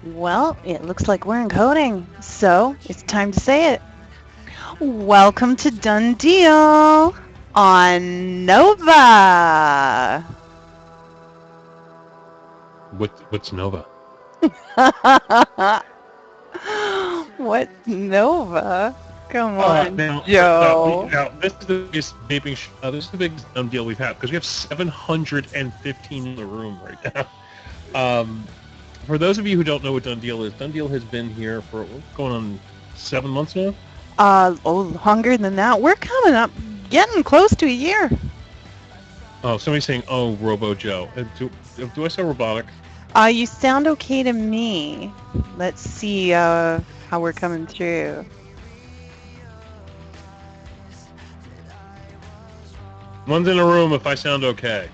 Well, it looks like we're encoding, so it's time to say it. Welcome to Done Deal on Nova. What's Nova? What's Nova? Come on, Now Joe. this is the biggest vaping. This is the biggest Done Deal we've had because we have 715 in the room right now. For those of you who don't know what Done Deal is, Done Deal has been here for going on 7 months now. Longer than that. We're coming up, getting close to a year. Oh, somebody's saying, "Oh, VaporJoe." Do I sound robotic? You sound okay to me. Let's see how we're coming through. One's in the room if I sound okay.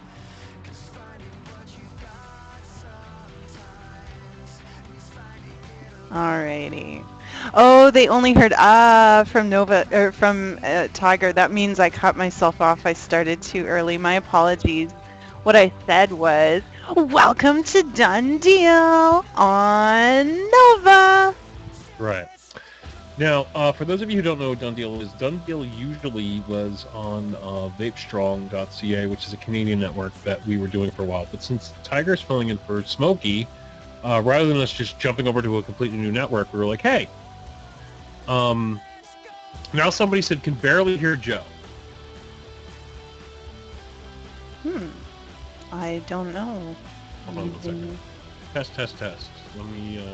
Alrighty. Oh, they only heard from Nova or from Tiger. That means I cut myself off. I started too early. My apologies. What I said was, "Welcome to Done Deal on Nova." Right. Now, for those of you who don't know what Done Deal is, Done Deal usually was on VapeStrong.ca, which is a Canadian network that we were doing for a while. But since Tiger's filling in for Smokey, rather than us just jumping over to a completely new network, we were like, hey, now somebody said can barely hear Joe. I don't know. Hold on 1 second. Test. Let me,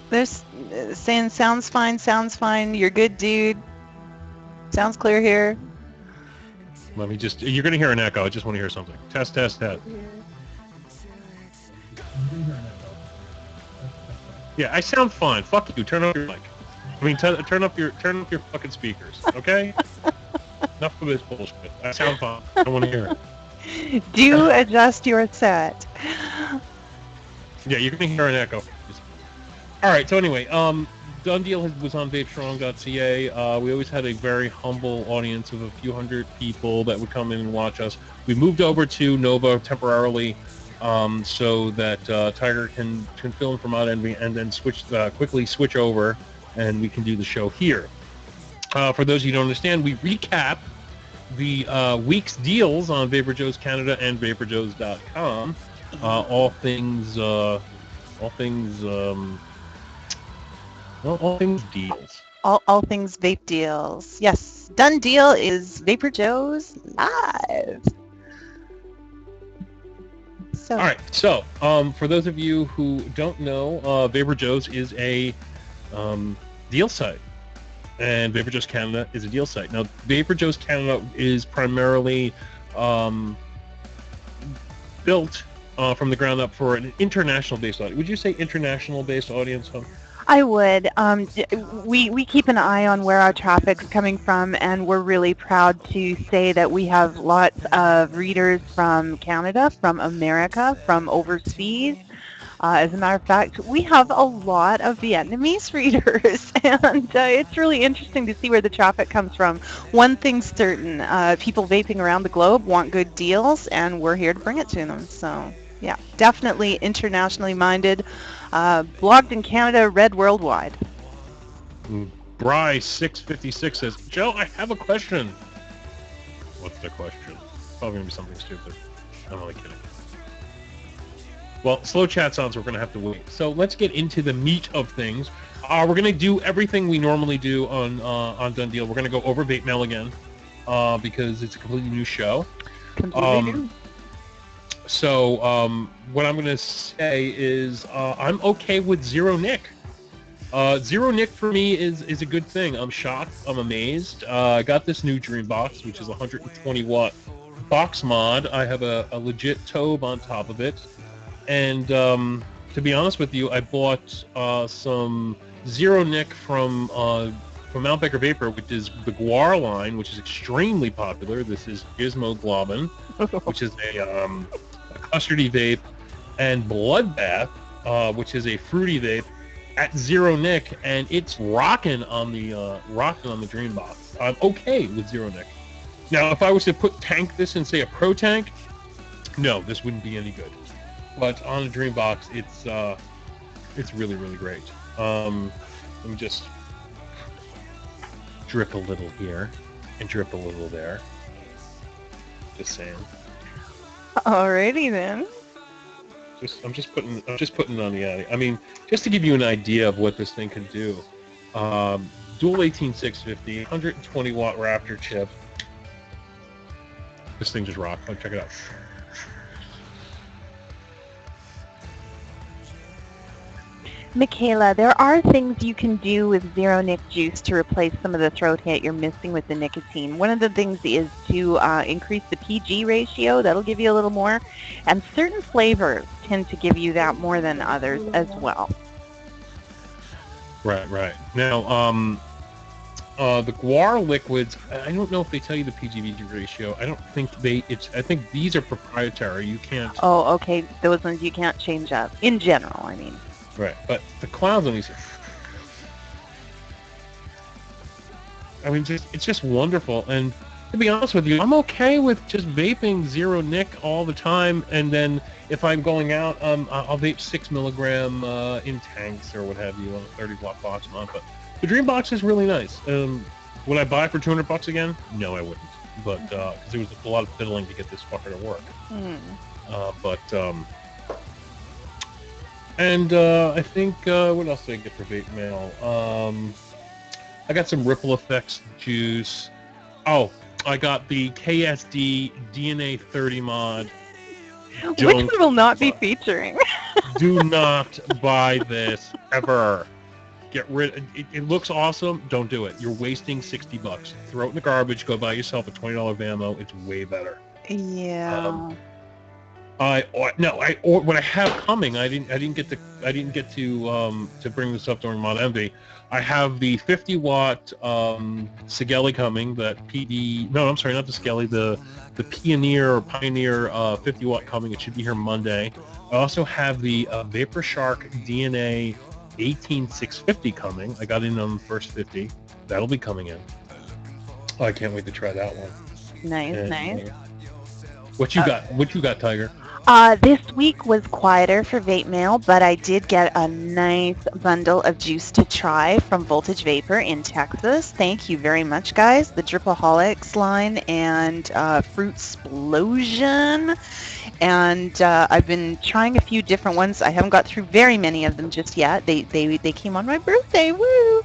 They're saying sounds fine. You're good, dude. Sounds clear here. Let me just, you're going to hear an echo. I just want to hear something. Test. Yeah, I sound fine. Fuck you. Turn off your mic. I mean, turn up your fucking speakers, okay? Enough of this bullshit. I sound fine. I don't want to hear it. Do adjust your set. Yeah, you're going to hear an echo. All right, so anyway, Done Deal was on VapeStrong.ca. We always had a very humble audience of a few hundred people that would come in and watch us. We moved over to Nova temporarily so that Tiger can film from out and then quickly switch over, and we can do the show here. For those of you who don't understand, we recap the week's deals on VaporJoe's Canada and VaporJoes.com. All things deals. All things vape deals. Yes, Done Deal is VaporJoe's live. So. All right. So, for those of you who don't know, VaporJoe's is a deal site, and VaporJoe's Canada is a deal site. Now, VaporJoe's Canada is primarily built from the ground up for an international-based audience. Would you say international-based audience, huh? I would. We keep an eye on where our traffic's coming from, and we're really proud to say that we have lots of readers from Canada, from America, from overseas. As a matter of fact, we have a lot of Vietnamese readers, and it's really interesting to see where the traffic comes from. One thing's certain, people vaping around the globe want good deals, and we're here to bring it to them. So, yeah, definitely internationally minded. Blogged in Canada, read worldwide. Bry656 says, Joe, I have a question. What's the question? Probably going to be something stupid. I'm only kidding. Well, slow chat's on, so we're going to have to wait. So let's get into the meat of things. We're going to do everything we normally do on Done Deal. We're going to go over Vape Mail again because it's a completely new show. Completely new. So what I'm going to say is I'm okay with zero nick. Zero nick for me is a good thing. I'm shocked. I'm amazed. I got this new Dream Box, which is a 120 watt box mod. I have a legit Tobe on top of it. And to be honest with you, I bought some zero nick from Mount Baker Vapor, which is the Guar line, which is extremely popular. This is Gizmo Globin, which is a custardy vape, and Bloodbath, which is a fruity vape at zero nic, and it's rocking on the Dreambox. I'm okay with zero nic. Now, if I was to tank this in, say, a Pro Tank, no, this wouldn't be any good. But on a Dreambox, it's really, really great. Let me just drip a little here and drip a little there. Just saying. Alrighty then. I'm just putting it on the addy. I mean, just to give you an idea of what this thing can do. Dual 18650, 120 watt Raptor chip. This thing just rocks. Oh, check it out. Michaela, there are things you can do with zero nic juice to replace some of the throat hit you're missing with the nicotine. One of the things is to increase the PG ratio. That'll give you a little more. And certain flavors tend to give you that more than others as well. Right. Now, the guar liquids, I don't know if they tell you the PG-VG ratio. I don't think I think these are proprietary. You can't... Oh, okay. Those ones you can't change up. In general, I mean. Right, but the clouds on these, I mean, it's just wonderful. And to be honest with you, I'm okay with just vaping zero nic all the time. And then if I'm going out, I'll vape 6 milligram in tanks or what have you on a 30 watt box month. But the Dreambox is really nice. Would I buy it for $200 again? No, I wouldn't. But because there was a lot of fiddling to get this fucker to work. And I think, what else did I get for vape mail? I got some Ripple Effects juice. Oh, I got the KSD DNA 30 mod. Which we will not be featuring. Do not buy this ever. Get rid. It looks awesome. Don't do it. You're wasting $60. Throw it in the garbage. Go buy yourself a $20 Vamo. It's way better. Yeah. What I have coming, I didn't get to bring this up during Mod Envy. I have the 50 watt Sigeli coming. That PD. No, I'm sorry, not the Sigeli. The Pioneer 50 watt coming. It should be here Monday. I also have the VaporShark DNA 18650 coming. I got in on the first 50. That'll be coming in. Oh, I can't wait to try that one. Nice. What you got? What you got, Tiger? This week was quieter for vape mail, but I did get a nice bundle of juice to try from Voltage Vapor in Texas. Thank you very much, guys. The Dripaholics line and Fruit Explosion. And I've been trying a few different ones. I haven't got through very many of them just yet. They came on my birthday. Woo!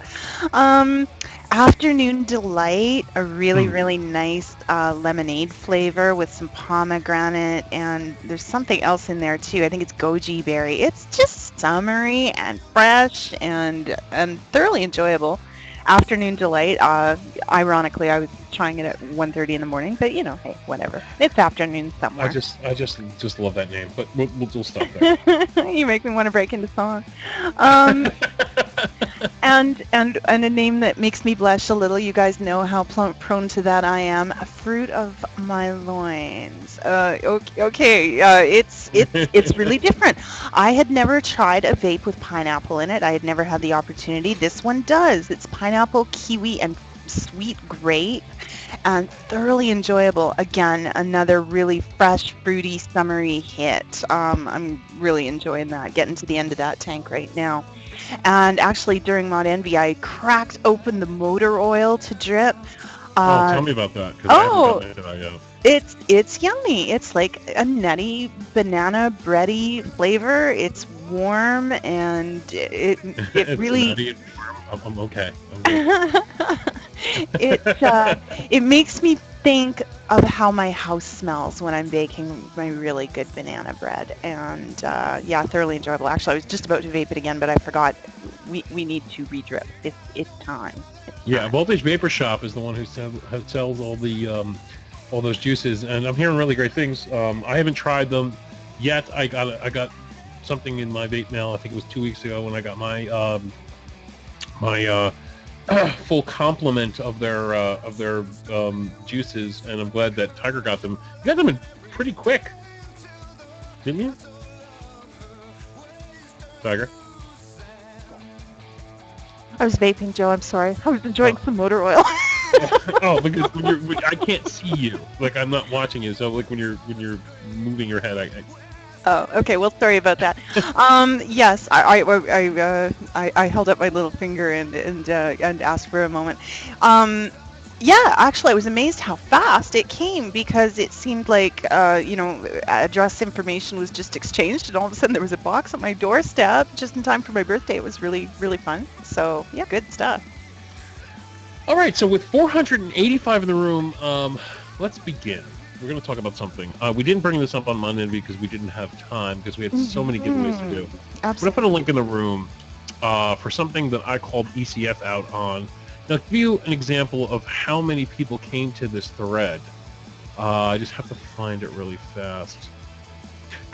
Afternoon Delight, a really nice lemonade flavor with some pomegranate, and there's something else in there too. I think it's goji berry. It's just summery and fresh and thoroughly enjoyable. Afternoon Delight. Ironically, I was trying it at 1:30 in the morning, but you know, hey, whatever. It's afternoon somewhere. I just love that name, but we'll stop there. You make me want to break into song. And a name that makes me blush a little. You guys know how prone to that I am. Fruit of my loins. It's really different. I had never tried a vape with pineapple in it. I had never had the opportunity. This one does. It's pineapple, kiwi, and sweet grape, and thoroughly enjoyable. Again, another really fresh, fruity, summery hit. I'm really enjoying that. Getting to the end of that tank right now. And actually, during Mod Envy, I cracked open the motor oil to drip. Tell me about that. I haven't done it. It's yummy. It's like a nutty banana bready flavor. It's warm and it really. Nutty and warm. I'm okay. It makes me think of how my house smells when I'm baking my really good banana bread, and thoroughly enjoyable. Actually, I was just about to vape it again, but I forgot. We need to re-drip. It's time. Yeah, Voltage Vapor Shop is the one who sells all the all those juices, and I'm hearing really great things. I haven't tried them yet. I got something in my vape mail. I think it was 2 weeks ago when I got my full complement of their juices, and I'm glad that Tiger got them. You got them in pretty quick, didn't you? Tiger? I was vaping, Joe. I'm sorry. I was enjoying some motor oil. Oh, because I can't see you. Like I'm not watching you. So like when you're moving your head, Oh, okay. Well, sorry about that. Yes, I held up my little finger and asked for a moment. Yeah, actually, I was amazed how fast it came because it seemed like address information was just exchanged, and all of a sudden there was a box on my doorstep just in time for my birthday. It was really, really fun. So yeah, good stuff. All right, so with 485 in the room, let's begin. We're going to talk about something. We didn't bring this up on Monday because we didn't have time because we had so many giveaways to do. Absolutely. I'm going to put a link in the room for something that I called ECF out on. Now, to give you an example of how many people came to this thread, I just have to find it really fast.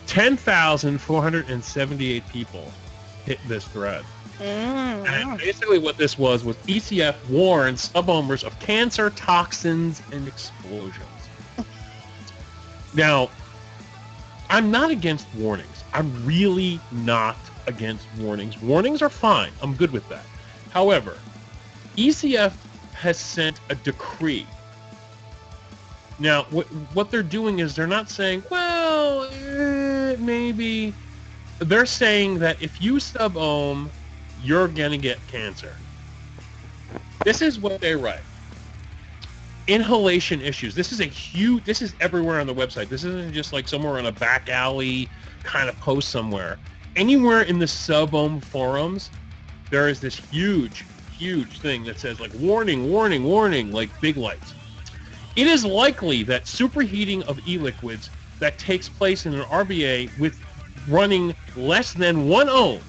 10,478 people hit this thread. And basically what this was ECF warns sub-owners of cancer, toxins, and explosions. Now, I'm not against warnings. I'm really not against warnings. Warnings are fine. I'm good with that. However, ECF has sent a decree. Now, what they're doing is they're not saying, well, maybe. They're saying that if you sub-ohm, you're going to get cancer. This is what they write. Inhalation issues. This is everywhere on the website. This isn't just like somewhere on a back alley kind of post somewhere. Anywhere in the sub-ohm forums, there is this huge thing that says like warning, warning, warning, like big lights. It is likely that superheating of e-liquids that takes place in an RBA with running less than 1 ohm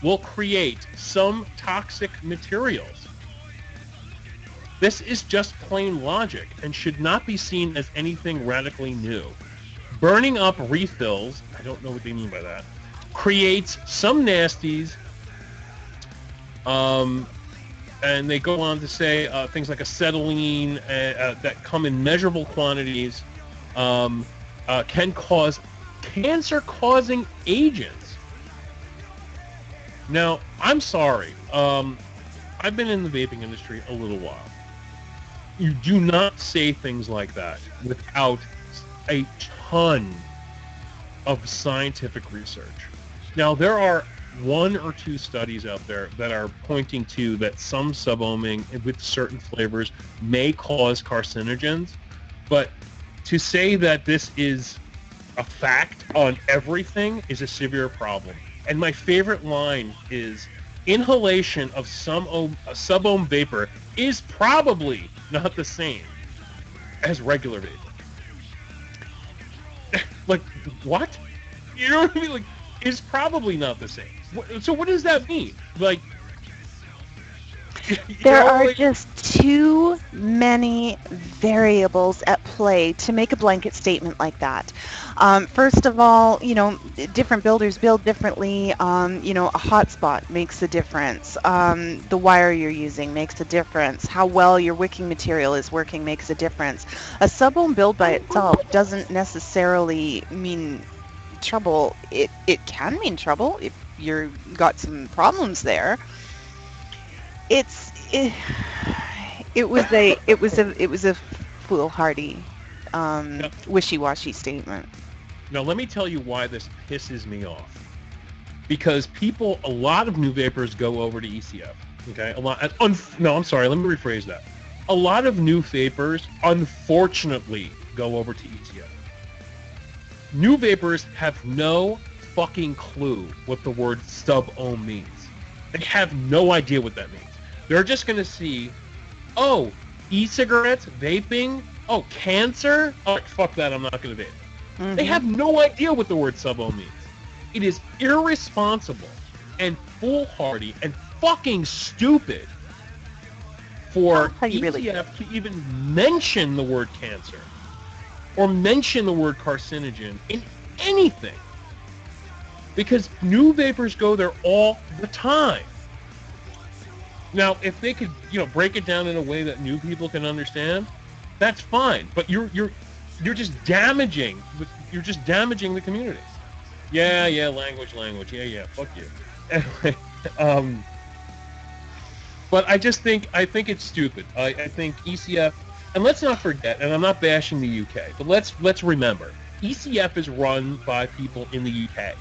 will create some toxic materials. This is just plain logic and should not be seen as anything radically new. Burning up refills, I don't know what they mean by that, creates some nasties, and they go on to say things like acetylene that come in measurable quantities can cause cancer-causing agents. Now, I'm sorry. I've been in the vaping industry a little while. You do not say things like that without a ton of scientific research. Now, there are 1 or 2 studies out there that are pointing to that some sub-ohming with certain flavors may cause carcinogens, but to say that this is a fact on everything is a severe problem. And my favorite line is, inhalation of some sub-ohm vapor is probably not the same as regular vapor. Like, what? You know what I mean? Like, is probably not the same. So what does that mean? Like, there are just too many variables at play to make a blanket statement like that. First of all, different builders build differently. A hotspot makes a difference. The wire you're using makes a difference. How well your wicking material is working makes a difference. A sub-ohm build by itself doesn't necessarily mean trouble. It can mean trouble if you've got some problems there. It was a foolhardy, wishy-washy statement. Now let me tell you why this pisses me off. Because a lot of new vapors go over to ECF. Okay, no, I'm sorry. Let me rephrase that. A lot of new vapors, unfortunately, go over to ECF. New vapors have no fucking clue what the word sub-ohm means. They have no idea what that means. They're just going to see, oh, e-cigarettes, vaping, oh, cancer? Oh, fuck that, I'm not going to vape. Mm-hmm. They have no idea what the word sub-ohm means. It is irresponsible and foolhardy and fucking stupid for ECF to even mention the word cancer or mention the word carcinogen in anything. Because new vapors go there all the time. Now, if they could, break it down in a way that new people can understand, that's fine. But you're just damaging. You're just damaging the community. Yeah, language. Yeah, fuck you. Anyway, but I think it's stupid. I think ECF, and let's not forget, and I'm not bashing the UK, but let's remember, ECF is run by people in the UK.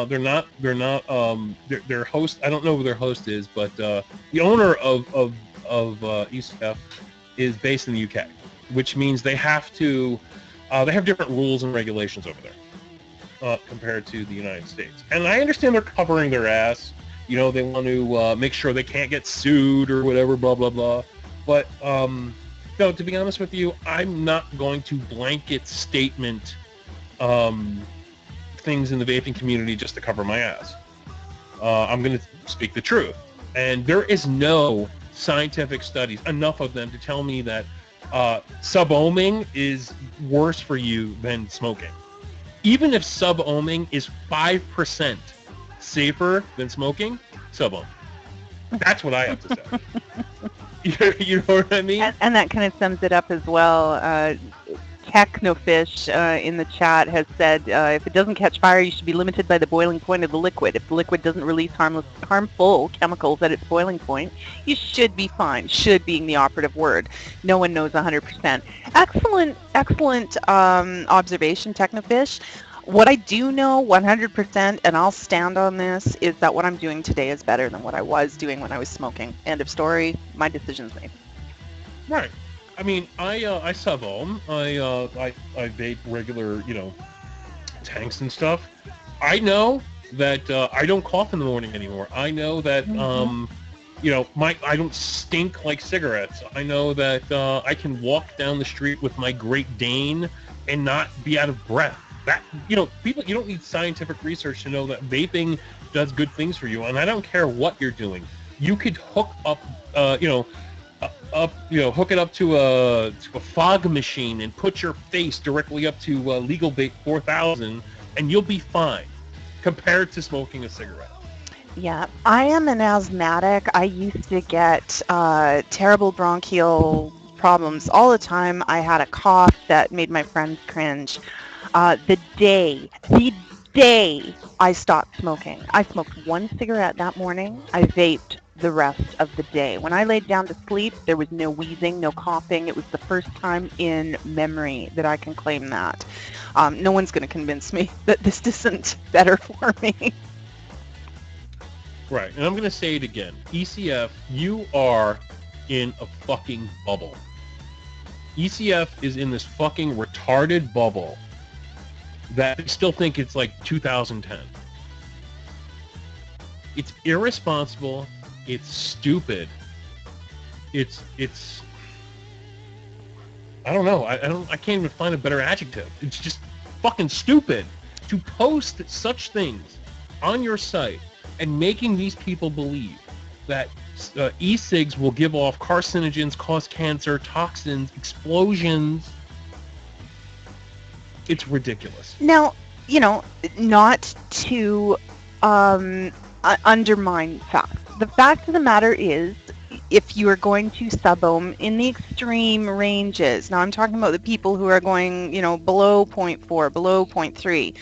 Their host. I don't know who their host is, but the owner of ECF is based in the UK, which means they have different rules and regulations over there compared to the United States. And I understand they're covering their ass. You know, they want to make sure they can't get sued or whatever, blah blah blah. But no, to be honest with you, I'm not going to blanket statement things in the vaping community just to cover my ass. I'm going to speak the truth. And there is no scientific studies, enough of them, to tell me that sub-ohming is worse for you than smoking. Even if sub-ohming is 5% safer than smoking, sub-ohm. That's what I have to say. You know what I mean? And that kind of sums it up as well. Technofish in the chat has said, if it doesn't catch fire, you should be limited by the boiling point of the liquid. If the liquid doesn't release harmful chemicals at its boiling point, you should be fine. Should being the operative word. No one knows 100%. Excellent observation, Technofish. What I do know 100%, and I'll stand on this, is that what I'm doing today is better than what I was doing when I was smoking. End of story. My decision's made. Right. I mean, I sub-ohm. I vape regular, tanks and stuff. I know that I don't cough in the morning anymore. I know that I don't stink like cigarettes. I know that I can walk down the street with my Great Dane and not be out of breath. That people, you don't need scientific research to know that vaping does good things for you. And I don't care what you're doing. You could hook up, hook it up to a fog machine and put your face directly up to Legal Vape 4000, and you'll be fine compared to smoking a cigarette. Yeah, I am an asthmatic. I used to get terrible bronchial problems all the time. I had a cough that made my friends cringe. The day I stopped smoking, I smoked one cigarette that morning. I vaped the rest of the day. When I laid down to sleep, there was no wheezing, no coughing. It was the first time in memory that I can claim that. No one's going to convince me that this isn't better for me. Right, and I'm going to say it again. ECF, you are in a fucking bubble. ECF is in this fucking retarded bubble that I still think it's like 2010. It's irresponsible. It's stupid. It's I don't know. I can't even find a better adjective. It's just fucking stupid to post such things on your site and making these people believe that e-cigs will give off carcinogens, cause cancer, toxins, explosions. It's ridiculous. Now, not to undermine facts. The fact of the matter is, if you are going to sub-ohm in the extreme ranges, now I'm talking about the people who are going, below 0.4, below 0.3,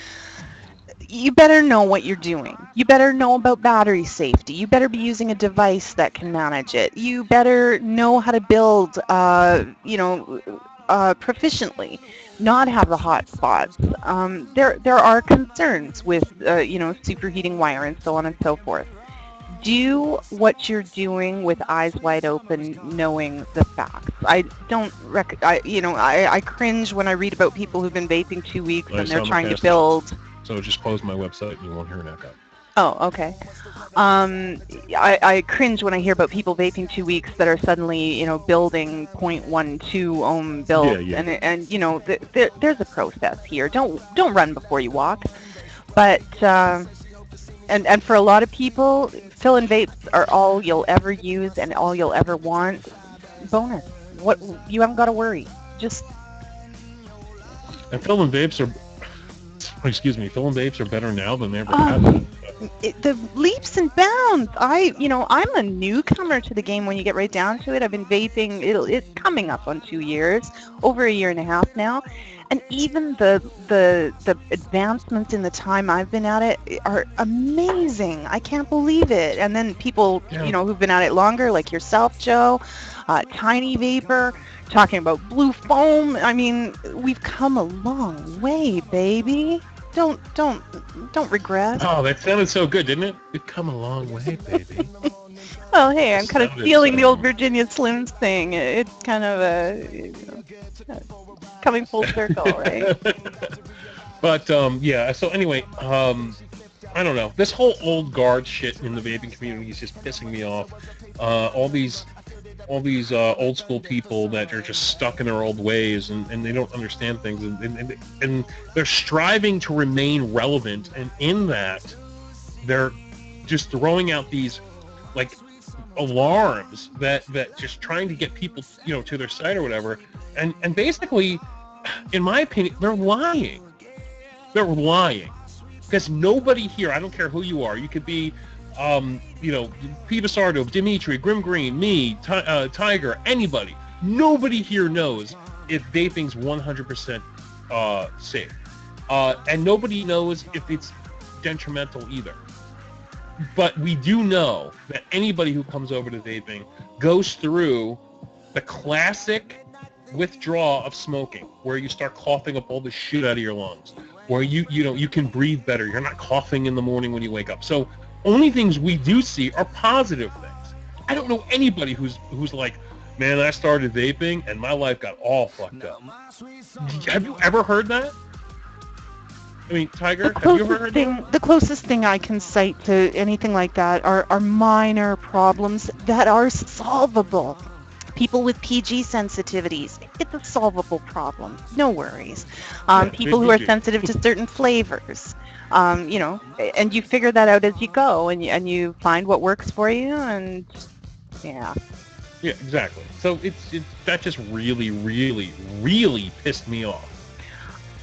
you better know what you're doing. You better know about battery safety. You better be using a device that can manage it. You better know how to build, proficiently, not have the hot spots. There are concerns with, superheating wire and so on and so forth. Do what you're doing with eyes wide open, knowing the facts. I don't I cringe when I read about people who've been vaping 2 weeks and they're trying to build. So just close my website and you won't hear an echo. Oh, okay. I cringe when I hear about people vaping 2 weeks that are suddenly, building 0.12 ohm builds, Yeah. and there's a process here. Don't run before you walk. But and for a lot of people, fill-in vapes are all you'll ever use and all you'll ever want. Bonus. What, you haven't got to worry. Just. And fill-in vapes are. Fill-in vapes are better now than they ever have been. The leaps and bounds. I'm a newcomer to the game when you get right down to it. I've been vaping. It's coming up on 2 years, over a year and a half now, And even the advancements in the time I've been at it are amazing. I can't believe it. And then people, Yeah. who've been at it longer, like yourself, Joe, Tiny Vapor, talking about blue foam. I mean, we've come a long way, baby. Don't regress. Oh, that sounded so good, didn't it? We've come a long way, baby. Well, hey, I'm It kind of sounded stealing the old so- Virginia Slims thing. It's kind of coming full circle, right? But yeah. So anyway, I don't know. This whole old guard shit in the vaping community is just pissing me off. All these old school people that are just stuck in their old ways and they don't understand things and they're striving to remain relevant, and in that they're just throwing out these like alarms that just trying to get people to their site or whatever, and basically, in my opinion, they're lying. They're lying because nobody here, I don't care who you are, you could be Pete Basardo, Dimitri, Grim Green, me, Tiger, anybody. Nobody here knows if vaping's 100% safe. And nobody knows if it's detrimental either. But we do know that anybody who comes over to vaping goes through the classic withdrawal of smoking, where you start coughing up all the shit out of your lungs, where you can breathe better. You're not coughing in the morning when you wake up. So only things we do see are positive things. I don't know anybody who's like, man, I started vaping and my life got all fucked up. Have you ever heard that? I mean, Tiger, have you ever heard that? The closest thing I can cite to anything like that are minor problems that are solvable. People with PG sensitivities, it's a solvable problem. No worries. People who are sensitive to certain flavors, and you figure that out as you go, and you find what works for you, and yeah. Yeah, exactly. So it's that just really, really, really pissed me off.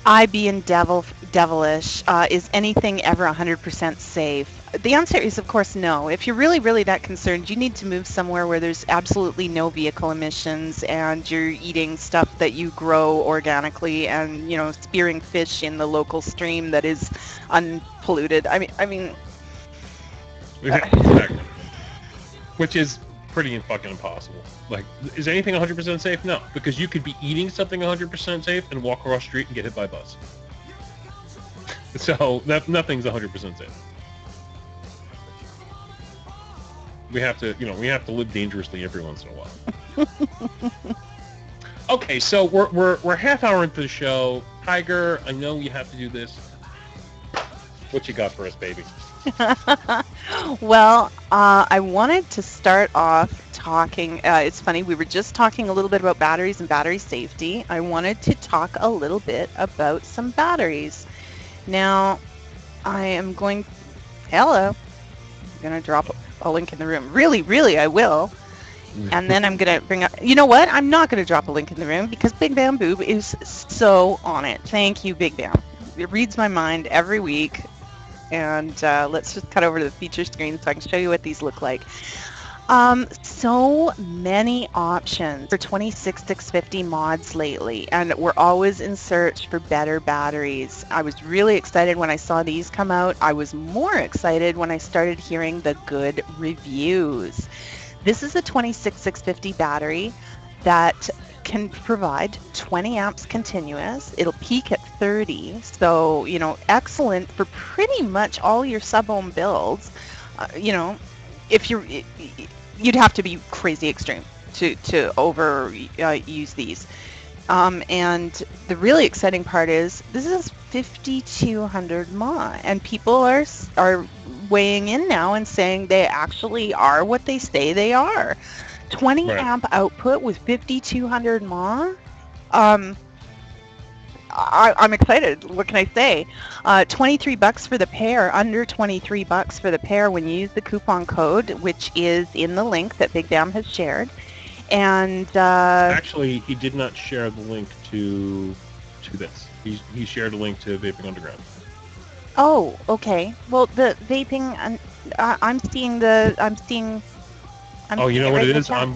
I being devilish, is anything ever 100% safe? The answer is, of course, no. If you're really, really that concerned, you need to move somewhere where there's absolutely no vehicle emissions and you're eating stuff that you grow organically and, spearing fish in the local stream that is unpolluted. I mean. Exactly. Which is pretty fucking impossible. Like, is anything 100% safe? No, because you could be eating something 100% safe and walk across the street and get hit by a bus. So nothing's 100% safe. We have to live dangerously every once in a while. Okay, so we're half hour into the show. Tiger, I know you have to do this. What you got for us, baby? Well, I wanted to start off talking, it's funny, we were just talking a little bit about batteries and battery safety. I wanted to talk a little bit about some batteries. Now, I am going, hello, I'm going to drop a link in the room. Really, really, I will. And then I'm going to bring up, you know what? I'm not going to drop a link in the room because Big Bam Boob is so on it. Thank you, Big Bam. It reads my mind every week. And let's just cut over to the feature screen so I can show you what these look like. So many options for 26650 mods lately, and we're always in search for better batteries. I was really excited when I saw these come out. I was more excited when I started hearing the good reviews. This is a 26650 battery that can provide 20 amps continuous. It'll peak at 30, so excellent for pretty much all your sub-ohm builds. If you'd have to be crazy extreme to over use these. And the really exciting part is this is 5200 mAh, and people are weighing in now and saying they actually are what they say they are. 20 amp output with 5200 mAh. I'm excited. What can I say? $23 for the pair, under $23 for the pair when you use the coupon code, which is in the link that Big Bam has shared. And actually, he did not share the link to this. He shared a link to Vaping Underground. Oh, okay. Well, the vaping, I'm seeing. Oh, you know what it is? I'm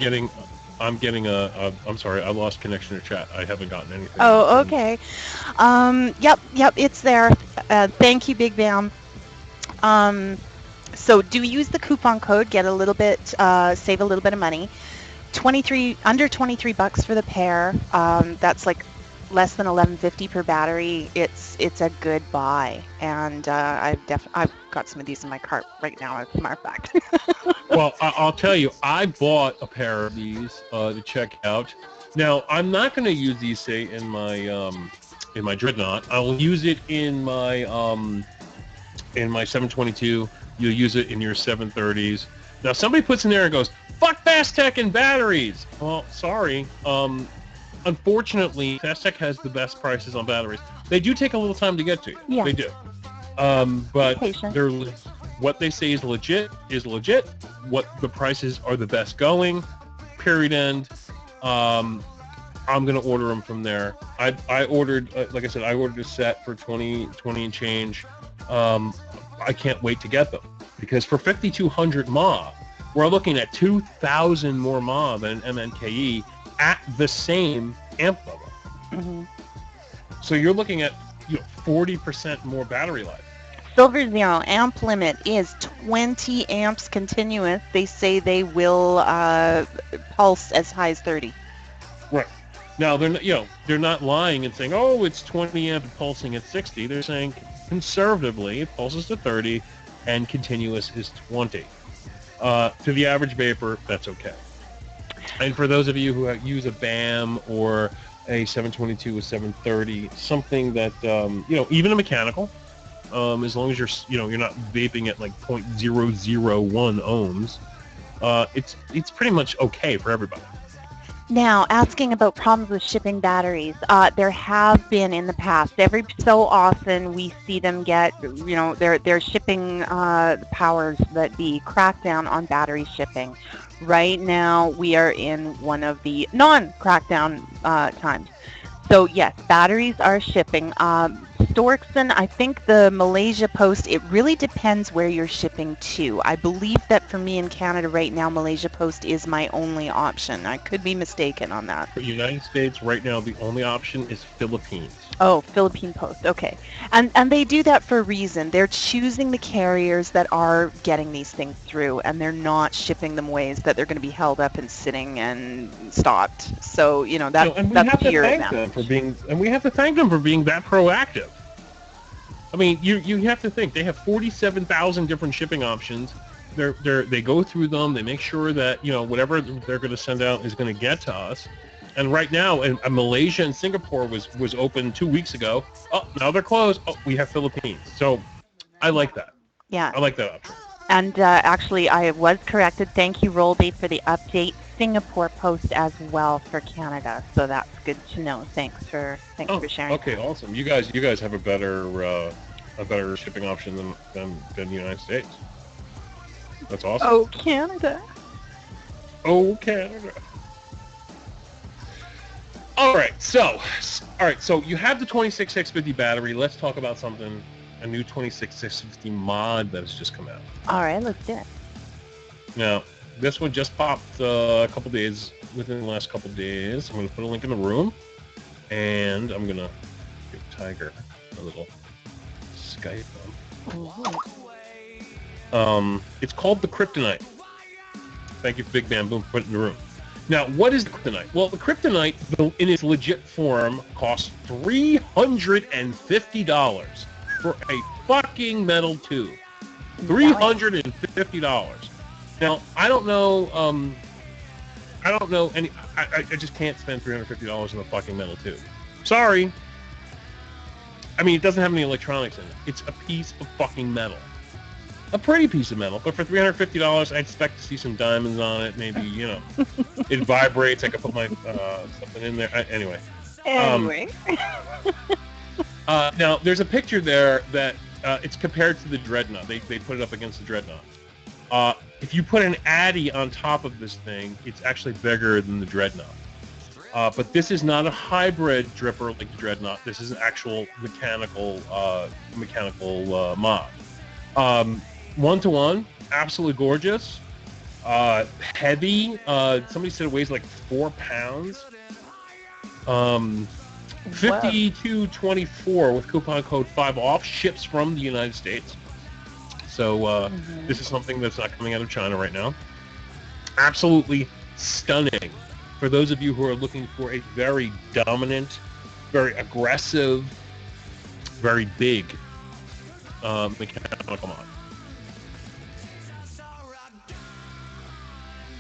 I'm getting I'm sorry, I lost connection to chat. I haven't gotten anything. Oh, okay. Yep, it's there. Thank you, Big Bam. Um, so do use the coupon code, get a little bit, save a little bit of money. 23 under 23 bucks for the pair. That's like less than 11.50 per battery. It's a good buy, and I've got some of these in my cart right now, as a matter of fact. Well, I'll tell you, I bought a pair of these to check out. Now, I'm not going to use these, say, in my Dreadnought. I'll use it in my 722. You'll use it in your 730s. Now, somebody puts in there and goes, "Fuck Fastech and batteries." Well, sorry. Unfortunately, Fastech has the best prices on batteries. They do take a little time to get to you. Yeah. They do. But Patient. they're what they say is legit is legit. What the prices are the best going. Period. End. I'm gonna order them from there. I ordered, like I said, I ordered a set for 20 and change. I can't wait to get them because for 5,200 mAh, we're looking at 2,000 more mAh than MNKE at the same amp level. Mm-hmm. So you're looking at 40% more battery life. Silver Zero amp limit is 20 amps continuous. They say they will pulse as high as 30. Right. Now they're not lying and saying, oh, it's 20 amp pulsing at 60. They're saying conservatively it pulses to 30 and continuous is 20. To the average vapor, that's okay. And for those of you who use a BAM or a 722 with 730, something that even a mechanical, as long as you're not vaping at like 0.001 ohms, it's pretty much okay for everybody. Now, asking about problems with shipping batteries, there have been in the past. Every so often, we see them get, they're shipping powers that be crackdown on battery shipping. Right now, we are in one of the non-crackdown times. So yes, batteries are shipping. Storkson, I think the Malaysia Post, it really depends where you're shipping to. I believe that for me in Canada right now, Malaysia Post is my only option. I could be mistaken on that. For the United States, right now, the only option is Philippines. Oh, Philippine Post, okay. And they do that for a reason. They're choosing the carriers that are getting these things through, and they're not shipping them ways that they're going to be held up and sitting and stopped. So, that's to your advantage. And we have to thank them for being that proactive. I mean, you have to think they have 47,000 different shipping options. They go through them. They make sure that whatever they're going to send out is going to get to us. And right now, Malaysia and Singapore was open 2 weeks ago. Oh, now they're closed. Oh, we have Philippines. So I like that. Yeah. I like that option. And actually, I was corrected. Thank you, Rollbait, for the update. Singapore Post as well for Canada. So that's good to know. Thanks for sharing. Okay, awesome. You guys have a better shipping option than the United States. That's awesome. Oh, Canada. Oh, Canada. All right, so you have the 26650 battery. Let's talk about a new 26650 mod that has just come out. All right, let's do it. Now, this one just popped within the last couple days. I'm going to put a link in the room, and I'm going to give Tiger a little Skype on. It's called the Kryptonite. Thank you, Big Bam Boom, for putting it in the room. Now, what is the Kryptonite? Well, the Kryptonite, in its legit form, costs $350 for a fucking metal tube. $350. Now, I don't know any. I just can't spend $350 on a fucking metal tube. Sorry. I mean, it doesn't have any electronics in it. It's a piece of fucking metal. A pretty piece of metal, but for $350, I expect to see some diamonds on it. Maybe, it vibrates. I could put my something in there. Anyway. Now, there's a picture there that it's compared to the Dreadnought. They put it up against the Dreadnought. If you put an Addy on top of this thing, it's actually bigger than the Dreadnought. But this is not a hybrid dripper like the Dreadnought. This is an actual mechanical mod. 1-to-1, absolutely gorgeous. Heavy. Somebody said it weighs like 4 pounds. Whoa. 5224 with coupon code 5 off. Ships from the United States. So this is something that's not coming out of China right now. Absolutely stunning. For those of you who are looking for a very dominant, very aggressive, very big mechanical mod.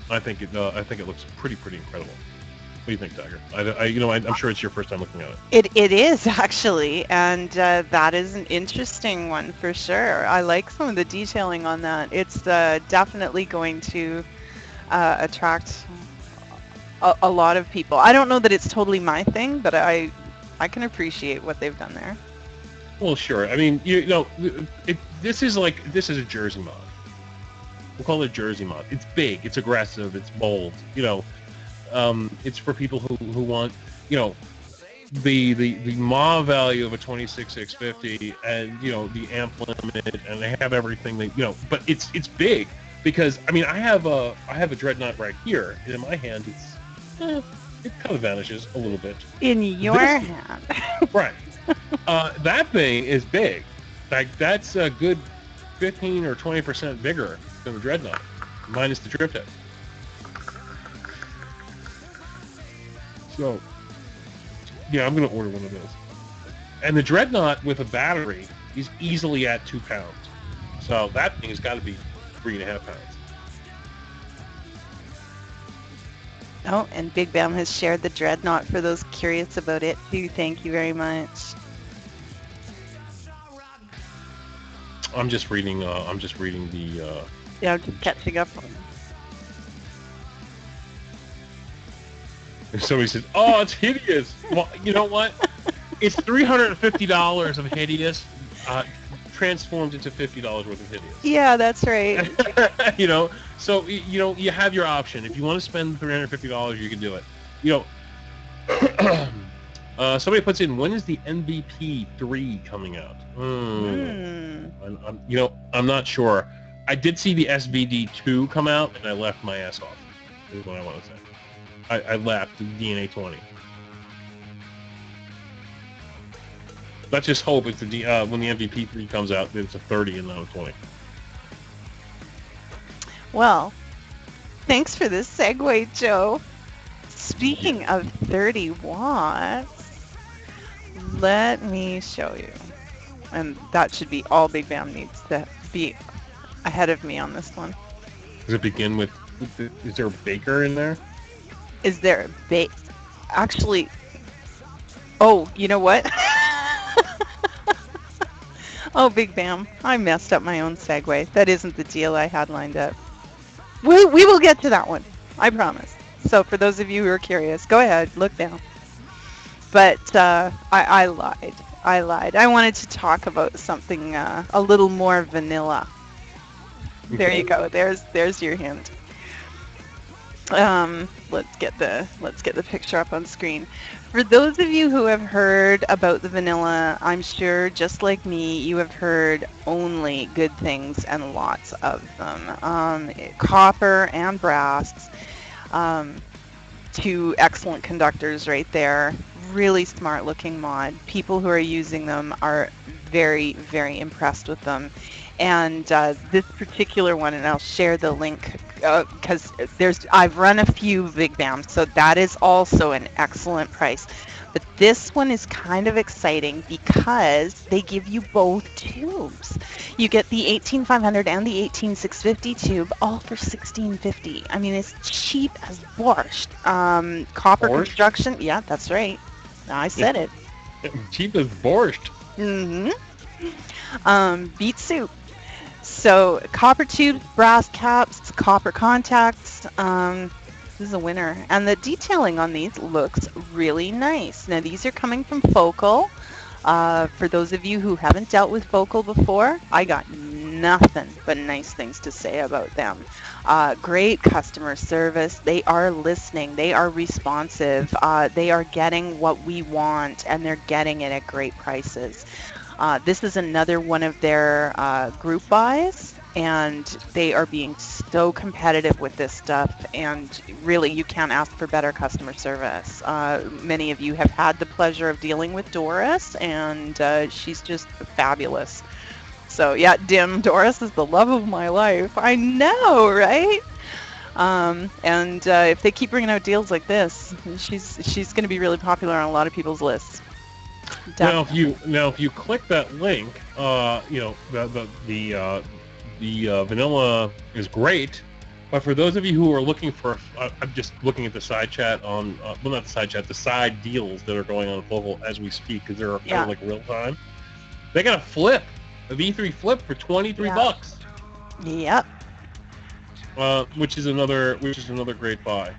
I think it looks pretty incredible. What do you think, Tiger? I'm sure it's your first time looking at it. It is actually, and that is an interesting one for sure. I like some of the detailing on that. It's definitely going to attract a lot of people. I don't know that it's totally my thing, but I can appreciate what they've done there. Well, sure. I mean, this is a Jersey mod. We'll call it a Jersey mod. It's big, it's aggressive, it's bold. It's for people who want, the MAW value of a 26650 and the amp limit, and they have everything but it's big because I mean I have a Dreadnought right here, and in my hand it kind of vanishes a little bit. In your hand. Right. That thing is big. Like that's a good 15 or 20% bigger than the Dreadnought, minus the drip head. So, yeah, I'm going to order one of those. And the Dreadnought with a battery is easily at 2 pounds. So that thing has got to be 3.5 pounds. Oh, and Big Bam has shared the Dreadnought for those curious about it too. Thank you very much. I'm just reading the... Yeah, I'm just catching up on Somebody says, "Oh, it's hideous." Well, you know what? It's $350 of hideous, transformed into $50 worth of hideous. Yeah, that's right. So you have your option. If you want to spend $350, you can do it. Somebody puts in, when is the MVP 3 coming out? I'm not sure. I did see the SVD 2 come out, and I left my ass off. Is what I want to say. I left the DNA 20. Let's just hope it's when the MVP 3 comes out, it's a 30 and not a 20. Well, thanks for this segue, Joe. Speaking of 30 watts, let me show you. And that should be all Big Bam needs to be ahead of me on this one. Does it begin with is there a baker in there? Is there a actually, oh, you know what? Oh, Big Bam, I messed up my own segue. That isn't the deal I had lined up. We will get to that one, I promise. So for those of you who are curious, go ahead, look down. But I lied. I wanted to talk about something a little more vanilla. There you go. There's your hint. Let's get the picture up on screen. For those of you who have heard about the vanilla, I'm sure just like me, you have heard only good things and lots of them. Copper and brass, two excellent conductors right there. Really smart looking mod. People who are using them are very, very impressed with them. And this particular one, and I'll share the link because I've run a few Big Bams, so that is also an excellent price. But this one is kind of exciting because they give you both tubes. You get the 18500 and the 18650 tube, all for $16.50. I mean, it's cheap as borscht. Copper Borscht? construction, yeah, that's right. I said it. Cheap as borscht. Beet soup. So copper tubes, brass caps, copper contacts. This is a winner. And the detailing on these looks really nice. Now these are coming from Focal. For those of you who haven't dealt with Focal before, I got nothing but nice things to say about them. Great customer service. They are listening. They are responsive. They are getting what we want, and they're getting it at great prices. This is another one of their group buys. and they are being so competitive with this stuff, and really you can't ask for better customer service. Many of you have had the pleasure of dealing with Doris, and she's just fabulous. So yeah, Doris is the love of my life. I know, right? And if they keep bringing out deals like this, she's going to be really popular on a lot of people's lists. Definitely. Now if you click that link, you know, the vanilla is great, but for those of you who are looking for, I'm just looking at the side chat on, well, not the side chat, the side deals that are going on at Focal as we speak, because they're kind of like real time. They got a flip, a V3 flip for 23 bucks. Yep. Which is another great buy.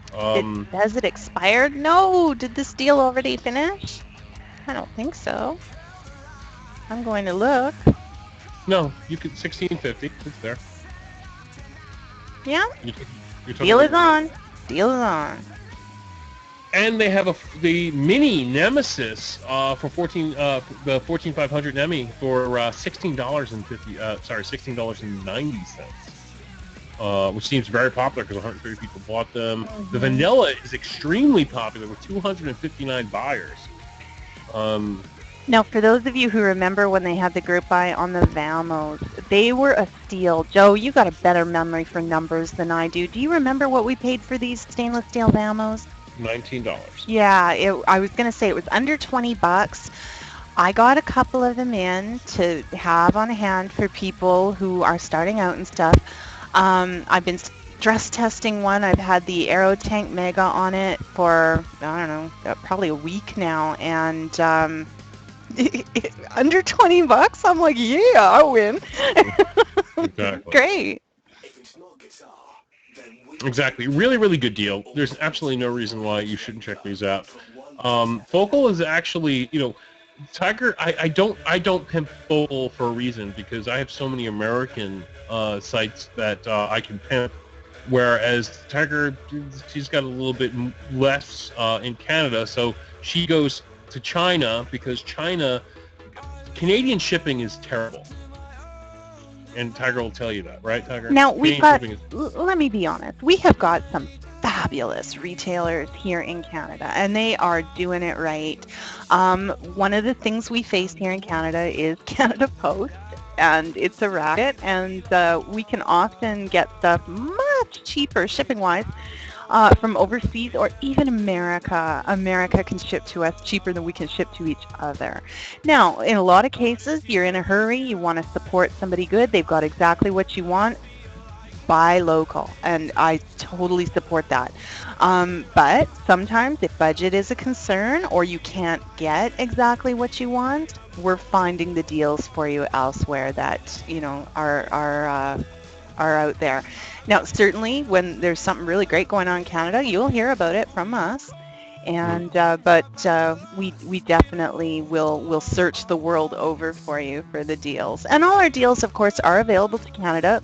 Has it expired? No. Did this deal already finish? I don't think so. I'm going to look. No, you could 1650. It's there. Yeah. Deal is on. Deal is on. And they have the mini Nemesis for the 14500 Nemi for $16.90, which seems very popular because 130 people bought them. Mm-hmm. The vanilla is extremely popular with 259 buyers. Now, for those of you who remember when they had the group buy on the Vamos, they were a steal. Joe, you got a better memory for numbers than I do. Do you remember what we paid for these stainless steel Vamos? $19. Yeah, I was going to say it was under 20 bucks. I got a couple of them in to have on hand for people who are starting out and stuff. I've been stress testing one. I've had the Aero Tank Mega on it for, I don't know, probably a week now, and under 20 bucks, I'm like, yeah, I win. Exactly. Great. Exactly. Really, really good deal. There's absolutely no reason why you shouldn't check these out. Focal is actually, you know, Tiger. I don't pimp Focal for a reason, because I have so many American sites that I can pimp. Whereas Tiger, she's got a little bit less in Canada, so she goes to China because Canadian shipping is terrible. And Tiger will tell you that, right, Tiger? Now, let me be honest, we have got some fabulous retailers here in Canada, and they are doing it right. One of the things we face here in Canada is Canada Post, and it's a racket, and we can often get stuff much cheaper shipping-wise from overseas, or even America. America can ship to us cheaper than we can ship to each other. Now, in a lot of cases, you're in a hurry, you want to support somebody good, they've got exactly what you want, buy local, and I totally support that. But sometimes if budget is a concern, or you can't get exactly what you want, we're finding the deals for you elsewhere that, you know, are out there. Now, certainly, when there's something really great going on in Canada, you'll hear about it from us. And but we definitely will search the world over for you for the deals. And all our deals, of course, are available to Canada.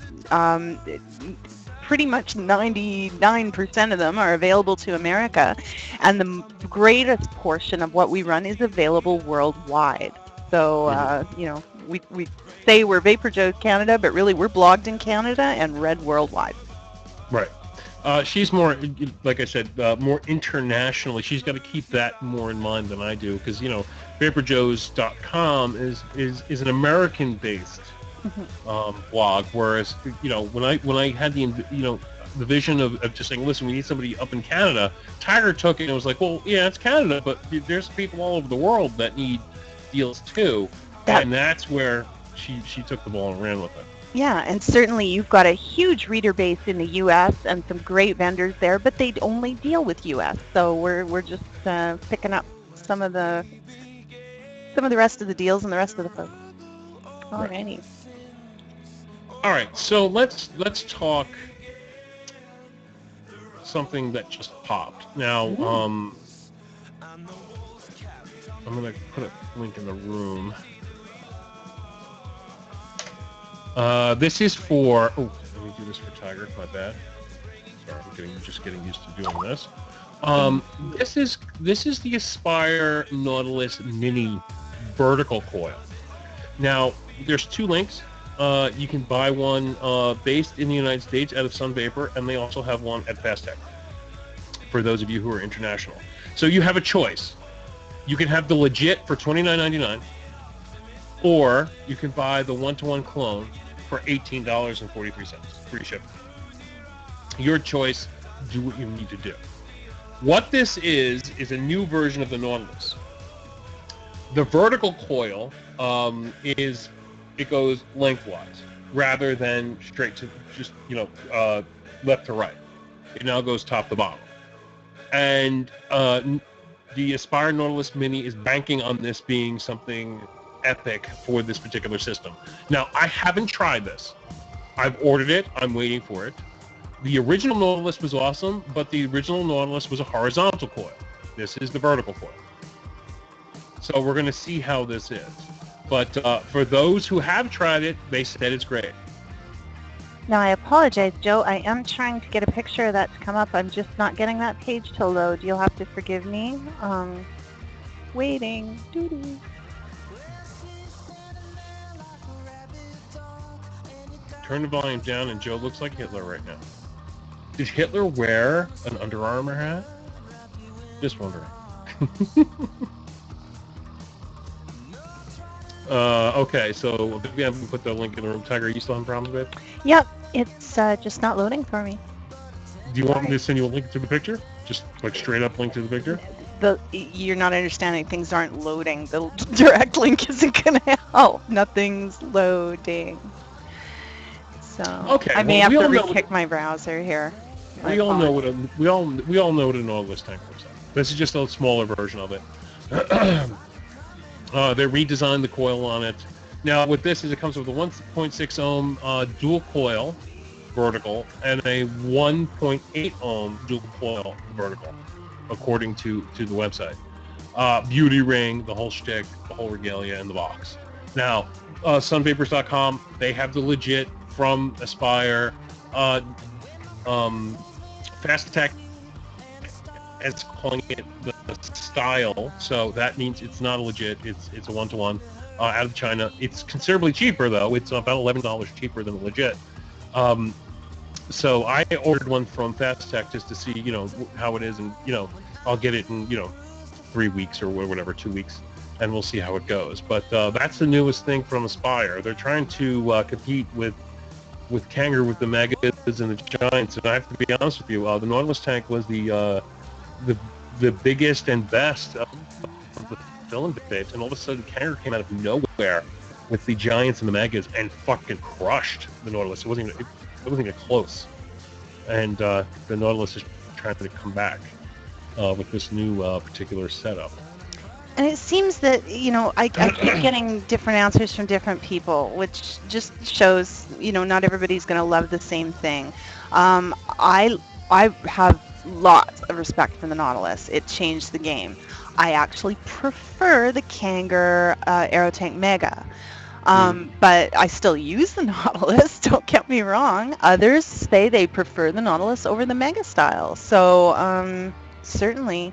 Pretty much 99% of them are available to America, and the greatest portion of what we run is available worldwide. So you know, we say we're VaporJoe Canada, but really we're blogged in Canada and read worldwide. Right. She's more, like I said, more internationally. She's got to keep that more in mind than I do, because, you know, VaporJoes.com is an American-based blog, whereas, you know, when I had the vision of just saying, listen, we need somebody up in Canada, Tiger took it and was like, well, yeah, it's Canada, but there's people all over the world that need deals too, and that's where she took the ball and ran with it. Yeah, and certainly you've got a huge reader base in the U.S. and some great vendors there, but they only deal with U.S. So we're just picking up some of the rest of the deals and the rest of the folks. Alrighty. All right, so let's talk something that just popped. Now, I'm gonna put a link in the room. This is for. Oh, let me do this for Tiger. My bad. Sorry, I'm just getting used to doing this. This is the Aspire Nautilus Mini vertical coil. Now, there's two links. you can buy one based in the United States out of Sun Vapor, and they also have one at Fast Tech for those of you who are international. So you have a choice. You can have the legit for $29.99, or you can buy the one-to-one clone for $18.43, free shipping. Your choice. Do what you need to do. What this is a new version of the Nautilus. The vertical coil it goes lengthwise rather than straight to just left to right. It now goes top to bottom. And the Aspire Nautilus Mini is banking on this being something epic for this particular system. Now, I haven't tried this. I've ordered it. I'm waiting for it. The original Nautilus was awesome, but the original Nautilus was a horizontal coil. This is the vertical coil. So we're going to see how this is. But for those who have tried it, they said it's great. Now, I apologize, Joe. I am trying to get a picture of that to come up. I'm just not getting that page to load. You'll have to forgive me. Waiting. Doo-doo. Turn the volume down, and Joe looks like Hitler right now. Did Hitler wear an Under Armour hat? Just wondering. Okay, so we haven't put the link in the room. Tiger, are you still having problems with it? Yep, it's just not loading for me. Do you want me to send you a link to the picture? Just like straight up link to the picture? You're not understanding. Things aren't loading. The direct link isn't going to help. Nothing's loading. So okay, I may have to re-kick my browser here. We all know what a Nautilus tank looks like. This is just a smaller version of it. They redesigned the coil on it. Now, with this is it comes with a 1.6 ohm dual coil vertical and a 1.8 ohm dual coil vertical, according to the website. Beauty ring, the whole shtick, the whole regalia, and the box. Now, sunvapors.com, they have the legit from Aspire. Fast Tech is calling it the style, so that means it's not a legit. It's a one-to-one out of China. It's considerably cheaper though. It's about $11 cheaper than the legit. So I ordered one from Fast Tech just to see how it is, and I'll get it in 3 weeks or whatever, 2 weeks, and we'll see how it goes. But that's the newest thing from Aspire. They're trying to compete with Kanger, with the megas and the giants, and I have to be honest with you, the Nautilus tank was the biggest and best of the film debates, and all of a sudden Kanger came out of nowhere with the giants and the megas and fucking crushed the Nautilus. It wasn't even close. And the Nautilus is trying to come back with this new particular setup. And it seems that, I keep getting different answers from different people, which just shows, not everybody's going to love the same thing. I have lots of respect for the Nautilus. It changed the game. I actually prefer the Kanger Aerotank Mega. But I still use the Nautilus, don't get me wrong. Others say they prefer the Nautilus over the Mega style. So certainly...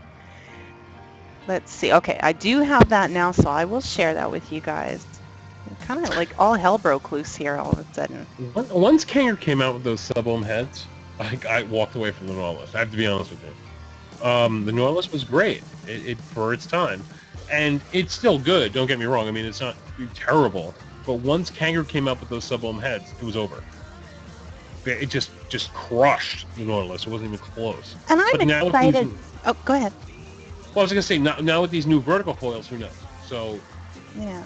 Let's see. Okay, I do have that now, so I will share that with you guys. Kind of like all hell broke loose here all of a sudden. Once Kanger came out with those sub-ohm heads, I walked away from the Nautilus. I have to be honest with you. The Nautilus was great it for its time, and it's still good. Don't get me wrong. I mean, it's not terrible. But once Kanger came out with those sub-ohm heads, it was over. It just crushed the Nautilus. It wasn't even close. And I'm excited. Oh, go ahead. Well, I was going to say, now with these new vertical coils, who knows? So, yeah.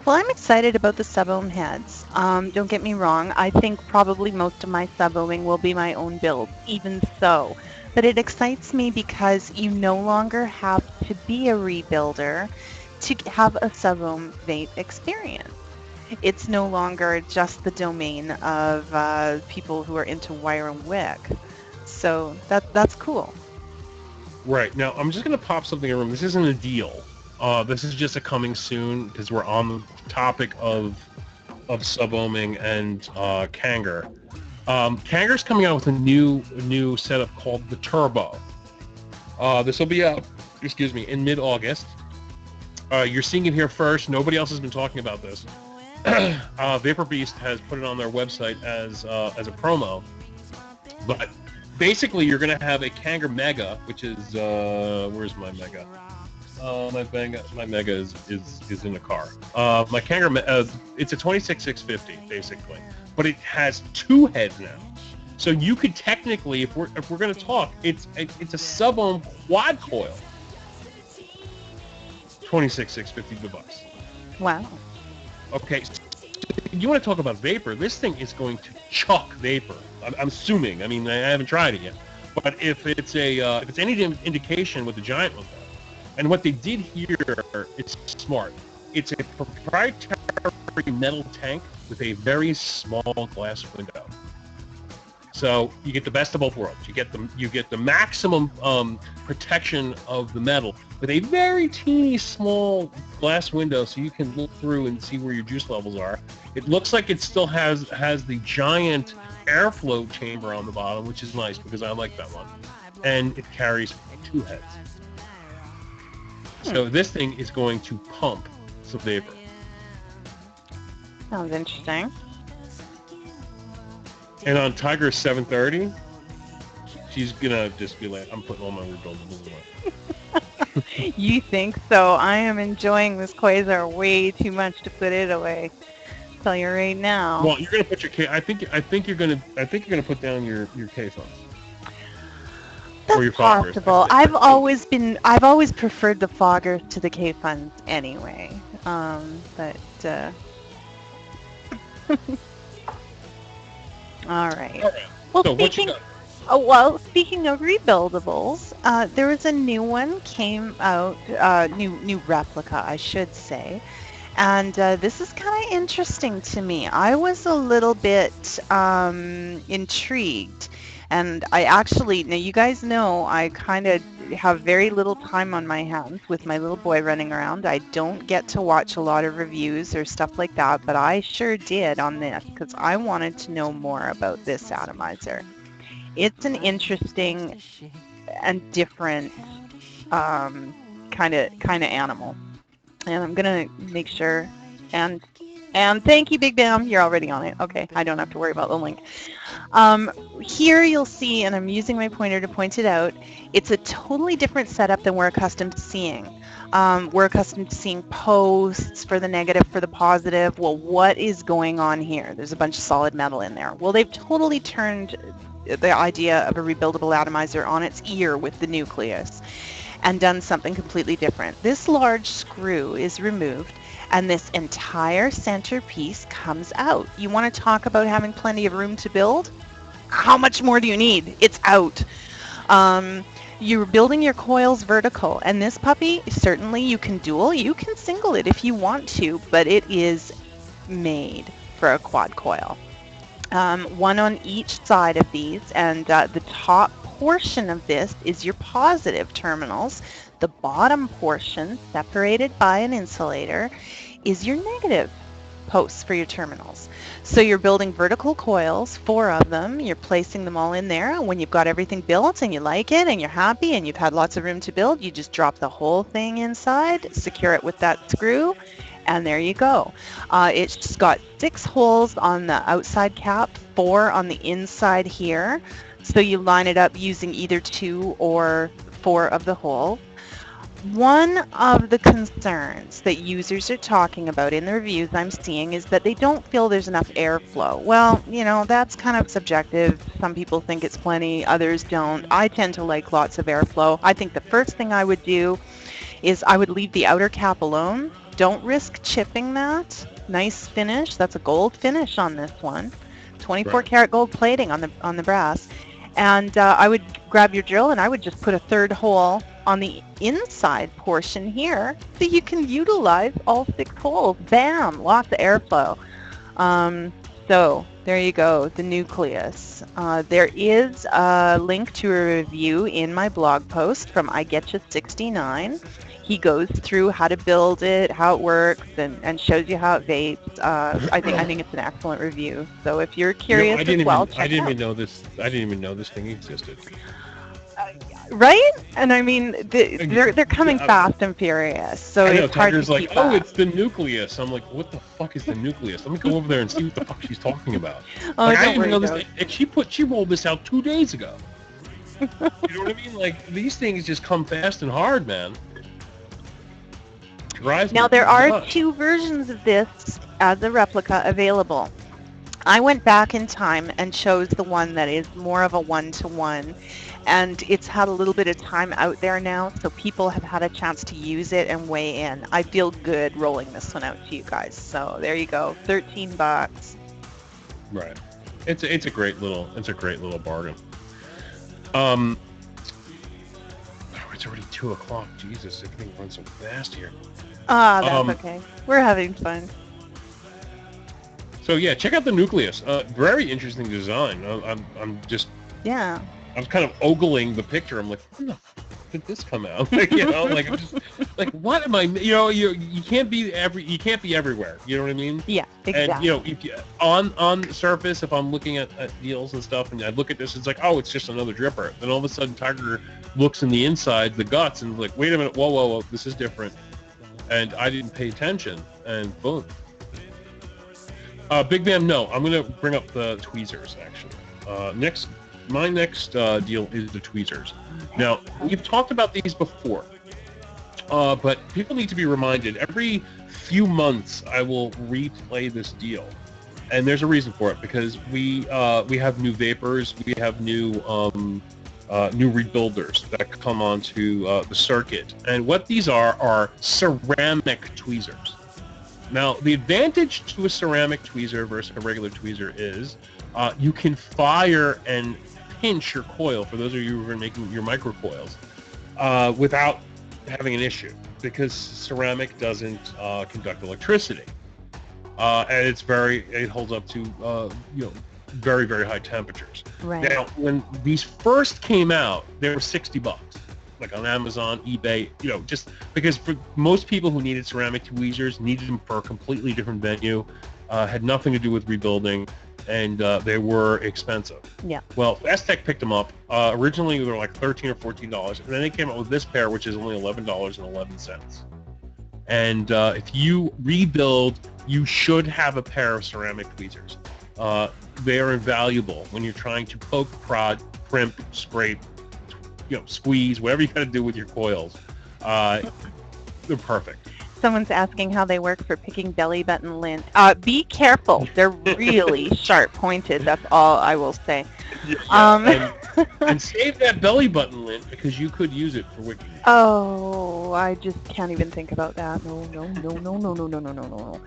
Well, I'm excited about the sub-ohm heads. Don't get me wrong. I think probably most of my sub-ohming will be my own build, even so. But it excites me because you no longer have to be a rebuilder to have a sub-ohm vape experience. It's no longer just the domain of people who are into wire and wick. So that's cool. Right. Now, I'm just going to pop something in the room. This isn't a deal. This is just a coming soon, because we're on the topic of sub-ohming and Kanger. Kanger's coming out with a new setup called the Turbo. This will be out, in mid-August. You're seeing it here first. Nobody else has been talking about this. Vapor Beast has put it on their website as a promo, but basically you're going to have a Kanger Mega, which is where's my Mega? My Mega is in the car. My Kanger, it's a 26650 basically, but it has two heads now. So you could technically, if we're going to talk, it's a sub-ohm quad coil, 26650 device. Wow. Okay, so you want to talk about vapor? This thing is going to chuck vapor. I'm assuming. I mean, I haven't tried it yet, but if it's any indication with the giant one. And what they did here, it's smart. It's a proprietary metal tank with a very small glass window. So you get the best of both worlds. You get the maximum protection of the metal with a very teeny small glass window, so you can look through and see where your juice levels are. It looks like it still has the giant airflow chamber on the bottom, which is nice because I like that one. And it carries two heads. So this thing is going to pump some vapor. Sounds interesting. And on Tiger 730, she's gonna just be like, I'm putting all my rebuildables away. You think so? I am enjoying this quasar way too much to put it away. I'll tell you right now. Well, you're gonna put your K. I think you're gonna put down your K phones. That's possible. I've always preferred the foggers to the K funds anyway. But all right. Well, so speaking of rebuildables, there was a new one came out, new replica, I should say. And this is kind of interesting to me. I was a little bit intrigued. And I actually, now you guys know I kind of have very little time on my hands with my little boy running around. I don't get to watch a lot of reviews or stuff like that, but I sure did on this because I wanted to know more about this atomizer. It's an interesting and different kind of animal. And I'm going to make sure, and thank you, Big Bam. You're already on it. Okay, I don't have to worry about the link. Here you'll see, and I'm using my pointer to point it out, it's a totally different setup than we're accustomed to seeing. We're accustomed to seeing posts for the negative, for the positive. Well, what is going on here? There's a bunch of solid metal in there. Well, they've totally turned the idea of a rebuildable atomizer on its ear with the nucleus and done something completely different. This large screw is removed and this entire centerpiece comes out. You want to talk about having plenty of room to build? How much more do you need? It's out. You're building your coils vertical, and this puppy, certainly you can dual, you can single it if you want to, but it is made for a quad coil. One on each side of these, and the top portion of this is your positive terminals. The bottom portion, separated by an insulator, is your negative posts for your terminals. So you're building vertical coils, 4 of them. You're placing them all in there. And when you've got everything built and you like it and you're happy and you've had lots of room to build, you just drop the whole thing inside, secure it with that screw, and there you go. It's got 6 holes on the outside cap, 4 on the inside here. So you line it up using either 2 or 4 of the holes. One of the concerns that users are talking about in the reviews I'm seeing is that they don't feel there's enough airflow. Well, you know, that's kind of subjective. Some people think it's plenty, others don't. I tend to like lots of airflow. I think the first thing I would do is I would leave the outer cap alone. Don't risk chipping that. Nice finish. That's a gold finish on this one. 24 karat gold plating on the brass. And I would grab your drill and I would just put a 3rd hole on the inside portion here so you can utilize all 6 holes. Bam! Lots of airflow. So there you go, the nucleus. There is a link to a review in my blog post from iGetcha69. He goes through how to build it, how it works, and shows you how it vapes. I think it's an excellent review. So if you're curious, I didn't even know this thing existed. Right? And I mean, they're coming fast and furious, so I know, it's hard to Tiger's like, keep oh, up. it's the nucleus. I'm like, what the fuck is the nucleus? Let me go over there and see what the fuck she's talking about. Oh, Like, I don't didn't even worry, know this, Doug. and she rolled this out 2 days ago. You know what I mean? Like, these things just come fast and hard, man. Drives Now me there are nuts. 2 versions of this as a replica available. I went back in time and chose the one that is more of a one-to-one, and it's had a little bit of time out there now, so people have had a chance to use it and weigh in. I feel good rolling this one out to you guys. So there you go, $13. Right. It's a great little bargain. Oh, it's already 2 o'clock. Jesus, everything runs so fast here. That's okay. We're having fun. So yeah, check out the nucleus. Very interesting design. I'm just Yeah. I was kind of ogling the picture. I'm like, when the fuck did this come out? Like, you know, like I'm just like, what am I? You know, you can't be everywhere. You know what I mean? Yeah, exactly. And you know, if you, on the surface, if I'm looking at deals and stuff, and I look at this, it's like, oh, it's just another dripper. Then all of a sudden, Tiger looks in the inside, the guts, and like, wait a minute, whoa, this is different. And I didn't pay attention, and boom. Big Bam, no, I'm gonna bring up the tweezers actually. My next deal is the tweezers. Now, we've talked about these before, but people need to be reminded. Every few months, I will replay this deal, and there's a reason for it, because we have new vapors, we have new rebuilders that come onto the circuit, and what these are ceramic tweezers. Now, the advantage to a ceramic tweezer versus a regular tweezer is you can fire and pinch your coil, for those of you who are making your microcoils, without having an issue, because ceramic doesn't conduct electricity. And it holds up to very, very high temperatures. Right. Now, when these first came out, they were $60, like on Amazon, eBay, just because for most people who needed ceramic tweezers, needed them for a completely different venue, had nothing to do with rebuilding, and they were expensive. Yeah. Well, Aztec picked them up. Originally, they were like $13 or $14, and then they came out with this pair, which is only $11.11. And if you rebuild, you should have a pair of ceramic tweezers. They are invaluable when you're trying to poke, prod, crimp, scrape, squeeze, whatever you got to do with your coils. They're perfect. Someone's asking how they work for picking belly button lint. Be careful. They're really sharp pointed. That's all I will say. Yeah, and save that belly button lint, because you could use it for wicking. Oh, I just can't even think about that. No.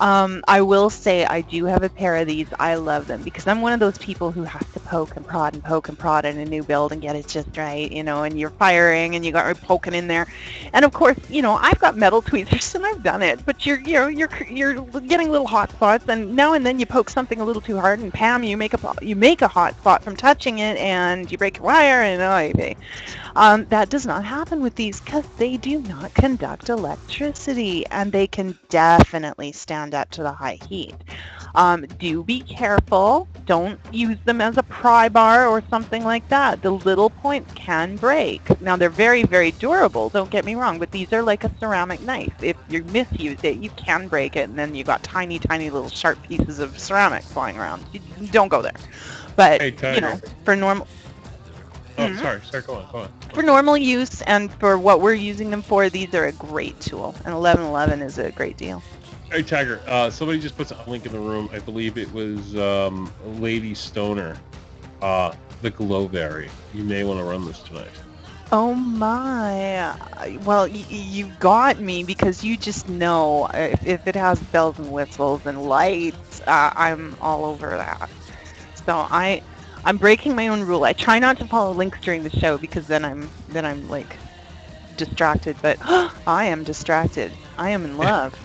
I will say I do have a pair of these. I love them because I'm one of those people who has to poke and prod in a new build and get it just right, and you're firing and you got poking in there. And of course, I've got metal tweezers and I've done it, but you're getting little hot spots, and now and then you poke something a little too hard, and Pam, you make a hot spot from touching it, and you break your wire, and that does not happen with these because they do not conduct electricity, and they can definitely stand up to the high heat. Do be careful. Don't use them as a pry bar or something like that. The little points can break. Now, they're very, very durable, don't get me wrong, but these are like a ceramic knife. If you misuse it, you can break it, and then you got tiny, tiny little sharp pieces of ceramic flying around. Don't go there. But, Hey, for normal... Oh, sorry, go on. For normal use and for what we're using them for, these are a great tool, and 1111 is a great deal. Hey, Tiger, somebody just puts a link in the room. I believe it was Lady Stoner, the Glowberry. You may want to run this tonight. Oh my. Well, you got me, because you just know if it has bells and whistles and lights, I'm all over that. So I'm breaking my own rule. I try not to follow links during the show, because then I'm like distracted, but I am distracted. I am in love.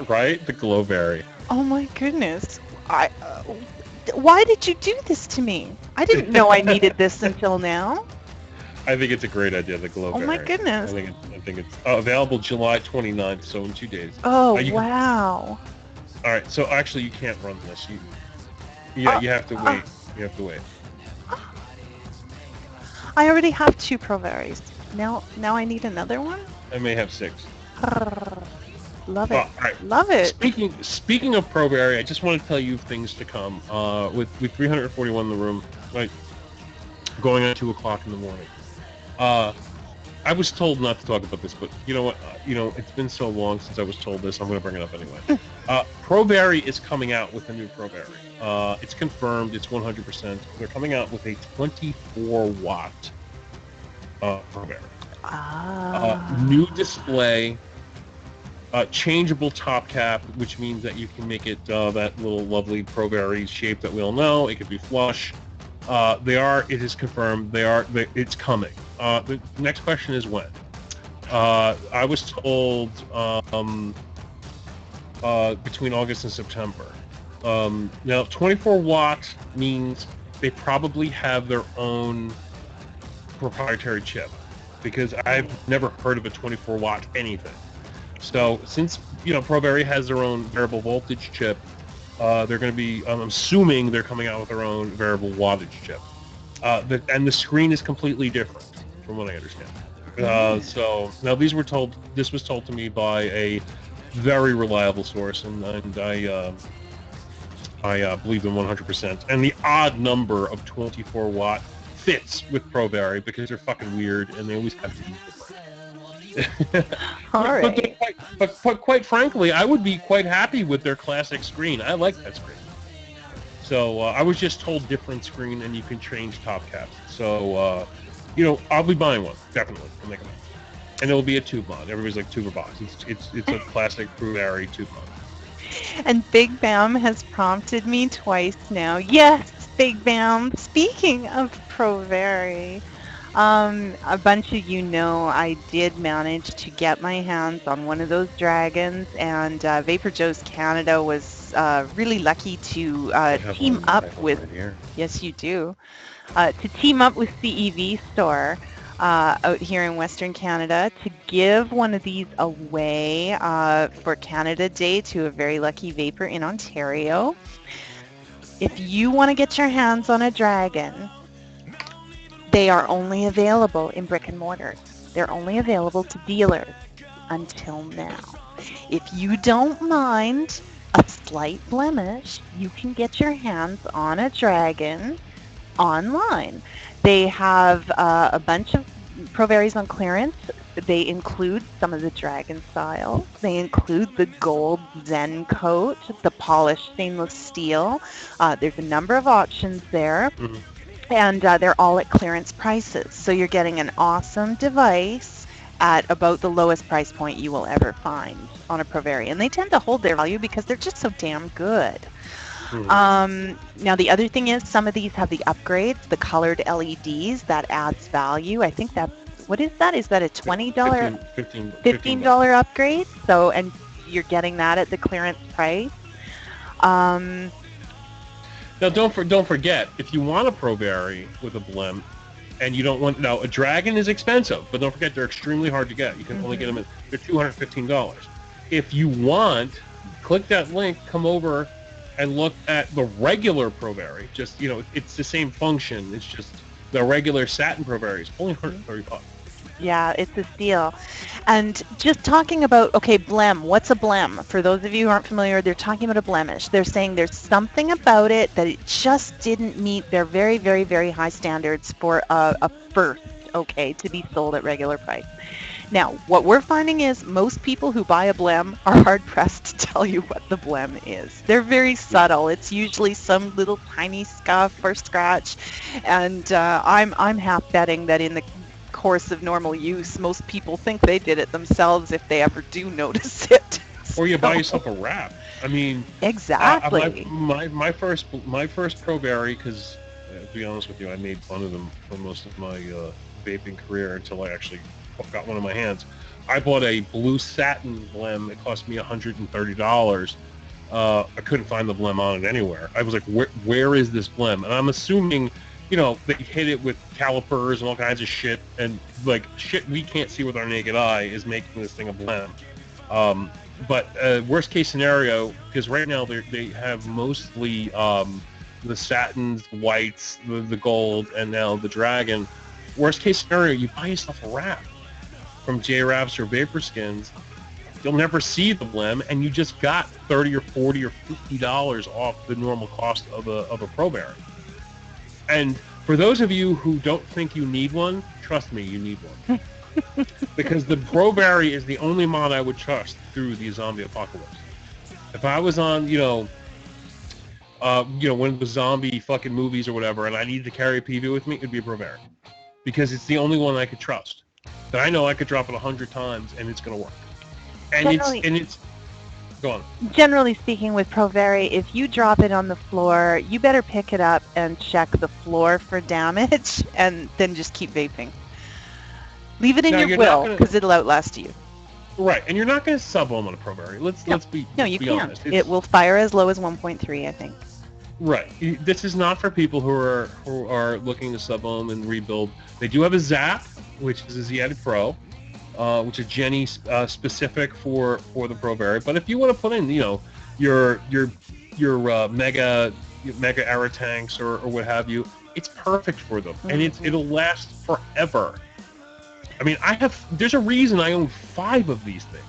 Right? The Glowberry. Oh my goodness. Why did you do this to me? I didn't know I needed this until now. I think it's a great idea, the Glowberry. Oh my goodness. I think it's available July 29th, so in 2 days. Oh, wow. All right, so actually you can't run this. You have to wait. You have to wait. I already have 2 Proberries. Now I need another one? I may have 6. Love Oh, it. all right. Love it. Speaking of Proberry, I just want to tell you things to come. With 341 in the room, like going at 2 o'clock in the morning. I was told not to talk about this, but you know what? It's been so long since I was told this. I'm going to bring it up anyway. Proberry is coming out with a new Proberry. It's confirmed. It's 100%. They're coming out with a 24-watt Proberry. New display. Changeable top cap, which means that you can make it that little lovely Proberry shape that we all know. It could be flush. It is confirmed. It's coming. The next question is when. I was told between August and September. Now, 24 watt means they probably have their own proprietary chip, because I've never heard of a 24 watt anything. So since Proberry has their own variable voltage chip, they're going to be. I'm assuming they're coming out with their own variable wattage chip, and the screen is completely different, from what I understand. So now this was told to me by a very reliable source, and I believe them 100%. And the odd number of 24 watt fits with Proberry because they're fucking weird and they always have to be different. All right. But quite frankly, I would be quite happy with their classic screen. I like that screen. So I was just told different screen, and you can change top caps. So I'll be buying one definitely when they come out, and it'll be a tube mod. Everybody's like tuber box. It's a classic Proberry tube mod. And Big Bam has prompted me twice now. Yes, Big Bam. Speaking of Proberry. A bunch of I did manage to get my hands on one of those dragons, and VaporJoe's Canada was really lucky to team up with. Right, yes, you do. To team up with CEV Store out here in Western Canada to give one of these away for Canada Day to a very lucky vapor in Ontario. If you want to get your hands on a dragon, they are only available in brick and mortars. They're only available to dealers until now. If you don't mind a slight blemish, you can get your hands on a dragon online. They have a bunch of Proberries on clearance. They include some of the dragon styles. They include the gold Zen coat, the polished stainless steel. There's a number of options there. Mm-hmm. And they're all at clearance prices. So you're getting an awesome device at about the lowest price point you will ever find on a Proberry. And they tend to hold their value because they're just so damn good. Now, the other thing is some of these have the upgrades, the colored LEDs. That adds value. I think what is that? Is that a $20? $15 upgrade? So, and you're getting that at the clearance price. Now, don't forget, if you want a Proberry with a blim, and you don't want... Now, a dragon is expensive, but don't forget, they're extremely hard to get. You can only get them they're $215. If you want, click that link, come over, and look at the regular Proberry. Just, it's the same function. It's just the regular satin Proberry is only $130. Yeah, it's a steal. And just talking about, blem. What's a blem? For those of you who aren't familiar, they're talking about a blemish. They're saying there's something about it that it just didn't meet their very, very, very high standards for a first, to be sold at regular price. Now, what we're finding is most people who buy a blem are hard-pressed to tell you what the blem is. They're very subtle. It's usually some little tiny scuff or scratch. And I'm half betting that in the course of normal use, most people think they did it themselves if they ever do notice it. Or you buy yourself a wrap. I mean, exactly. My first Proberry, because to be honest with you, I made fun of them for most of my vaping career until I actually got one in my hands. I bought a blue satin blem. It cost me $130. I couldn't find the blem on it anywhere. I was like, where is this blem? And I'm assuming, they hit it with calipers and all kinds of shit, and like shit we can't see with our naked eye is making this thing a blem. But worst case scenario, because right now they have mostly the satins, whites, the gold, and now the dragon. Worst case scenario, you buy yourself a wrap from J-Wraps or Vapor Skins. You'll never see the blem, and you just got $30 or $40 or $50 off the normal cost of a Pro Berry. And for those of you who don't think you need one, trust me, you need one. Because the Pro Berry is the only mod I would trust through the zombie apocalypse. If I was on, one of the zombie fucking movies or whatever, and I needed to carry a PV with me, it'd be a Pro Berry. Because it's the only one I could trust. That I know I could drop it 100 times and it's going to work. And it's go on. Generally speaking, with Provari, if you drop it on the floor, you better pick it up and check the floor for damage, and then just keep vaping. Leave it in your will, because it'll outlast you. Right, and you're not going to sub-ohm on a Provari. Let's be No, you be can't. Honest. It will fire as low as 1.3, I think. Right. This is not for people who are looking to sub-ohm and rebuild. They do have a Zap, which is a Z-Edit Pro. Which is Jenny specific for the Provari. But if you want to put in, your mega error tanks or what have you, it's perfect for them, and it'll last forever. I mean, there's a reason I own 5 of these things.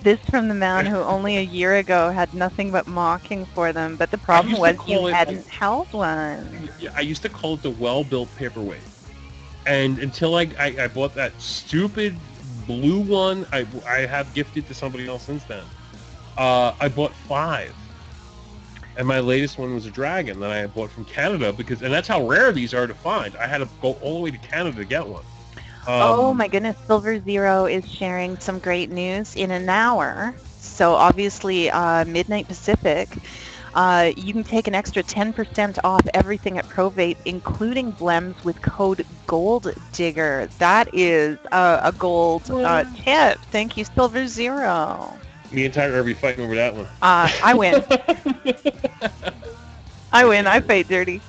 This from the man who only a year ago had nothing but mocking for them, but the problem was you hadn't held one. I used to call it the well-built paperweight. And until I bought that stupid blue one, I have gifted to somebody else since then. I bought 5, and my latest one was a Dragon that I bought from Canada and that's how rare these are to find. I had to go all the way to Canada to get one. Oh my goodness! Silver Zero is sharing some great news in an hour. So obviously, midnight Pacific. You can take an extra 10% off everything at ProVape, including blems, with code GOLDDIGGER. That is a gold tip. Thank you, Silver Zero. Me and Tiger are be fighting over that one. I win. I win. I fight dirty.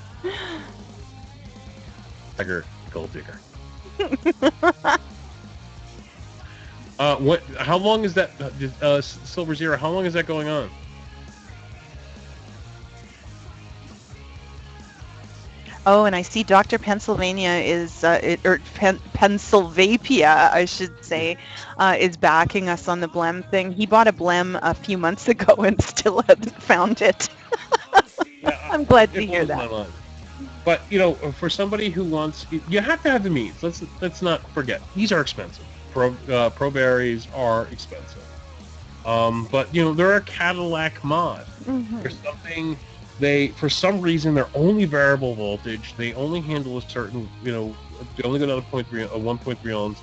Tiger, Gold Digger. How long is that, Silver Zero? How long is that going on? Oh, and I see Dr. Pennsylvania Pennsylvania, I should say, is backing us on the blem thing. He bought a blem a few months ago and still hasn't found it. Yeah, I'm glad to hear that. But for somebody who wants, you have to have the means. Let's not forget, these are expensive. Pro berries are expensive. But they're a Cadillac mod. Mm-hmm. There's something. For some reason, they're only variable voltage. They only handle a certain, they only go down to 1.3 ohms.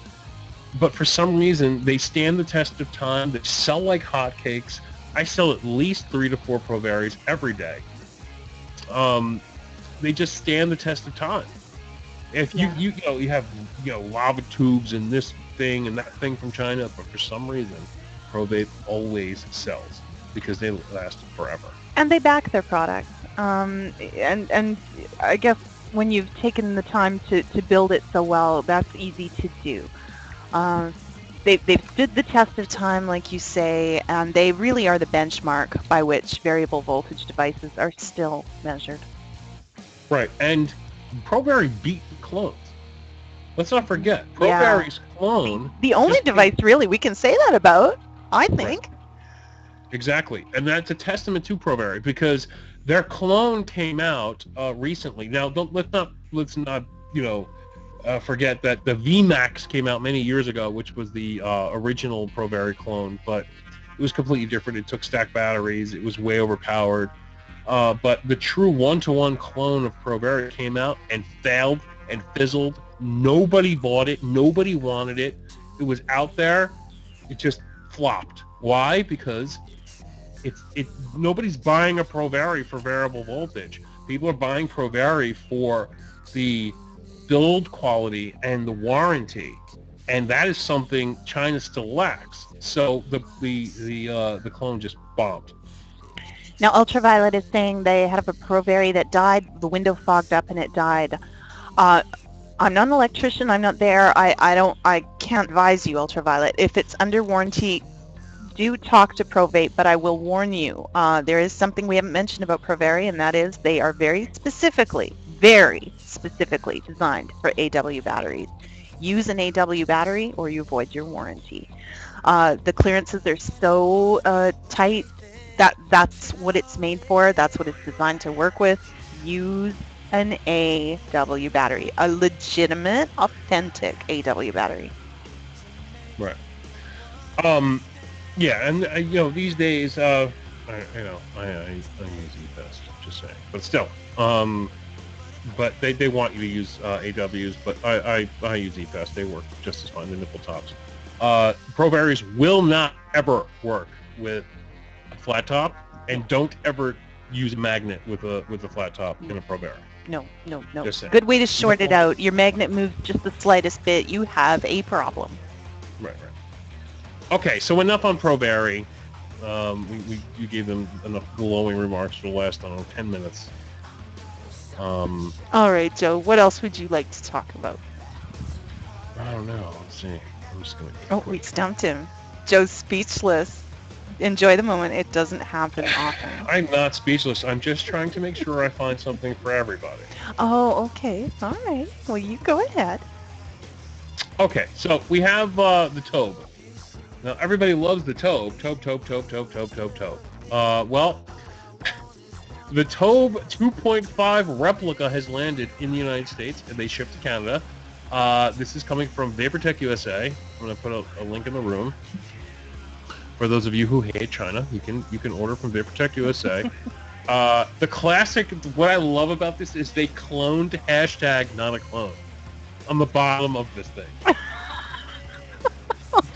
But for some reason, they stand the test of time. They sell like hotcakes. I sell at least 3 to 4 Pro Berries every day. They just stand the test of time. If you have lava tubes and this thing and that thing from China, but for some reason, Pro Vape always sells because they last forever. And they back their product. And I guess when you've taken the time to build it so well, that's easy to do. They've stood the test of time, like you say, and they really are the benchmark by which variable voltage devices are still measured. Right, and ProBerry beat the clones. Let's not forget, ProBerry's clone... The only device, really, we can say that about, I think. Right. Exactly, and that's a testament to ProBerry because their clone came out recently. Now, let's not forget that the VMAX came out many years ago, which was the original ProBerry clone, but it was completely different. It took stacked batteries. It was way overpowered. But the true one-to-one clone of ProBerry came out and failed and fizzled. Nobody bought it. Nobody wanted it. It was out there. It just flopped. Why? Because nobody's buying a ProBerry for variable voltage. People are buying ProBerry for the build quality and the warranty, and that is something China still lacks. So the clone just bombed. Now Ultraviolet is saying they had a ProBerry that died. The window fogged up and it died. I'm not an electrician. I'm not there. I can't advise you, Ultraviolet. If it's under warranty, do talk to ProVape, but I will warn you, there is something we haven't mentioned about ProBerry, and that is they are very very specifically designed for AW batteries. Use an AW battery or you avoid your warranty. The clearances are so tight that that's what it's made for. That's what it's designed to work with. Use an AW battery, a legitimate, authentic AW battery. Right. Yeah, and these days, I use e-best, just saying, but still, but they want you to use AWs, but I use e-best. They work just as fine. The nipple tops. Pro batteries will not ever work with a flat top, and don't ever use a magnet with a flat top in a pro battery. No. Just saying. Good way to short it out. Your magnet moves just the slightest bit. You have a problem. Right. Okay, so enough on Pro Barry. You gave them enough glowing remarks to last, 10 minutes. All right, Joe. What else would you like to talk about? I don't know. Let's see. I'm just gonna. Oh, we stumped him. Joe's speechless. Enjoy the moment. It doesn't happen often. I'm not speechless. I'm just trying to make sure I find something for everybody. Oh, okay. All right. Well, you go ahead. Okay, so we have the Tobe. Now, everybody loves the Tobe. Tobe. Well, the Tobe 2.5 replica has landed in the United States, and they shipped to Canada. This is coming from VaporTech USA. I'm going to put a link in the room. For those of you who hate China, you can order from VaporTech USA. The classic, what I love about this is they cloned hashtag not a clone on the bottom of this thing.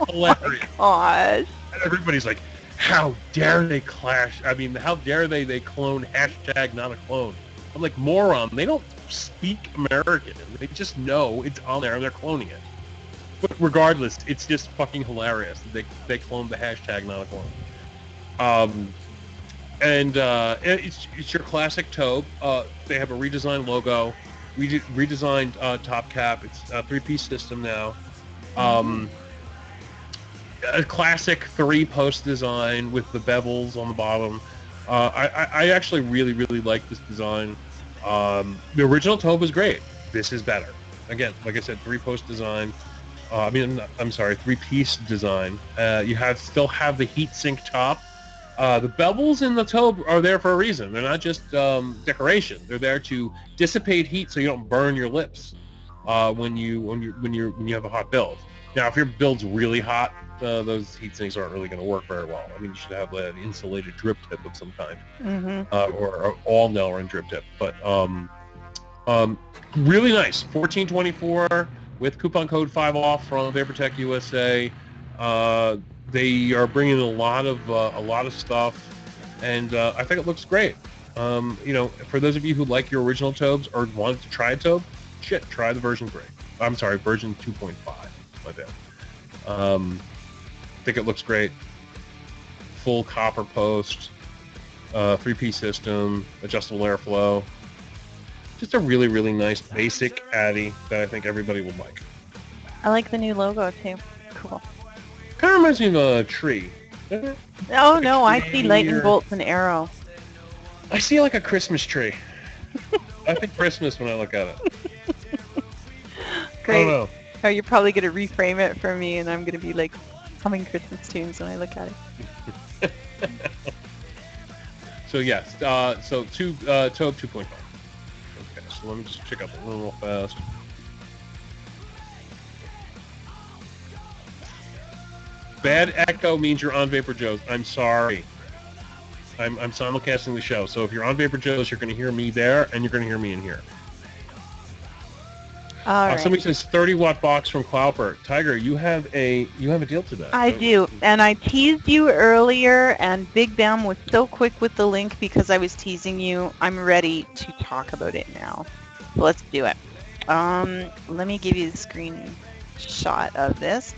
Hilarious. Gosh. And everybody's like, how dare they clash? I mean, how dare they clone hashtag not a clone? I'm like, moron, they don't speak American. They just know it's on there and they're cloning it. But regardless, it's just fucking hilarious that they cloned the hashtag not a clone. It's your classic Tobe. They have a redesigned logo, redesigned top cap. It's a 3-piece system now. A classic 3-post design with the bevels on the bottom. I actually really like this design. The original Tobe was great. This is better. Again, like I said, 3-post design. I'm sorry, 3-piece design. You still have the heatsink top. The bevels in the Tobe are there for a reason. They're not just decoration. They're there to dissipate heat so you don't burn your lips when you have a hot build. Now, if your build's really hot, those heat sinks aren't really going to work very well. I mean, you should have an insulated drip tip of some kind, or all Nelrun drip tip. But really nice. 1424 with coupon code 5OFF from VaporTech USA. They are bringing a lot of stuff, and I think it looks great. For those of you who like your original Tobes or wanted to try a Tobe, try the version 3. I'm sorry, version 2.5. My bad. I think it looks great. Full copper post, 3-piece system, adjustable airflow. Just a really nice basic Addy that I think everybody would like. I like the new logo too. Cool. Kind of reminds me of a tree. Oh no, I see lightning bolts and arrow. I see like a Christmas tree. I think Christmas when I look at it. Great. I don't know. Oh, you're probably going to reframe it for me, and I'm going to be like humming Christmas tunes when I look at it. So yes, Tobe 2.5. Okay, so let me just check out the room real fast. Bad echo means you're on VaporJoe's. I'm sorry. I'm simulcasting the show, so if you're on VaporJoe's, you're going to hear me there, and you're going to hear me in here. All right. Somebody says 30-watt box from Clowper. Tiger, you have a deal today. I do, and I teased you earlier, and Big Bam was so quick with the link because I was teasing you. I'm ready to talk about it now. So let's do it. Let me give you the screenshot of this.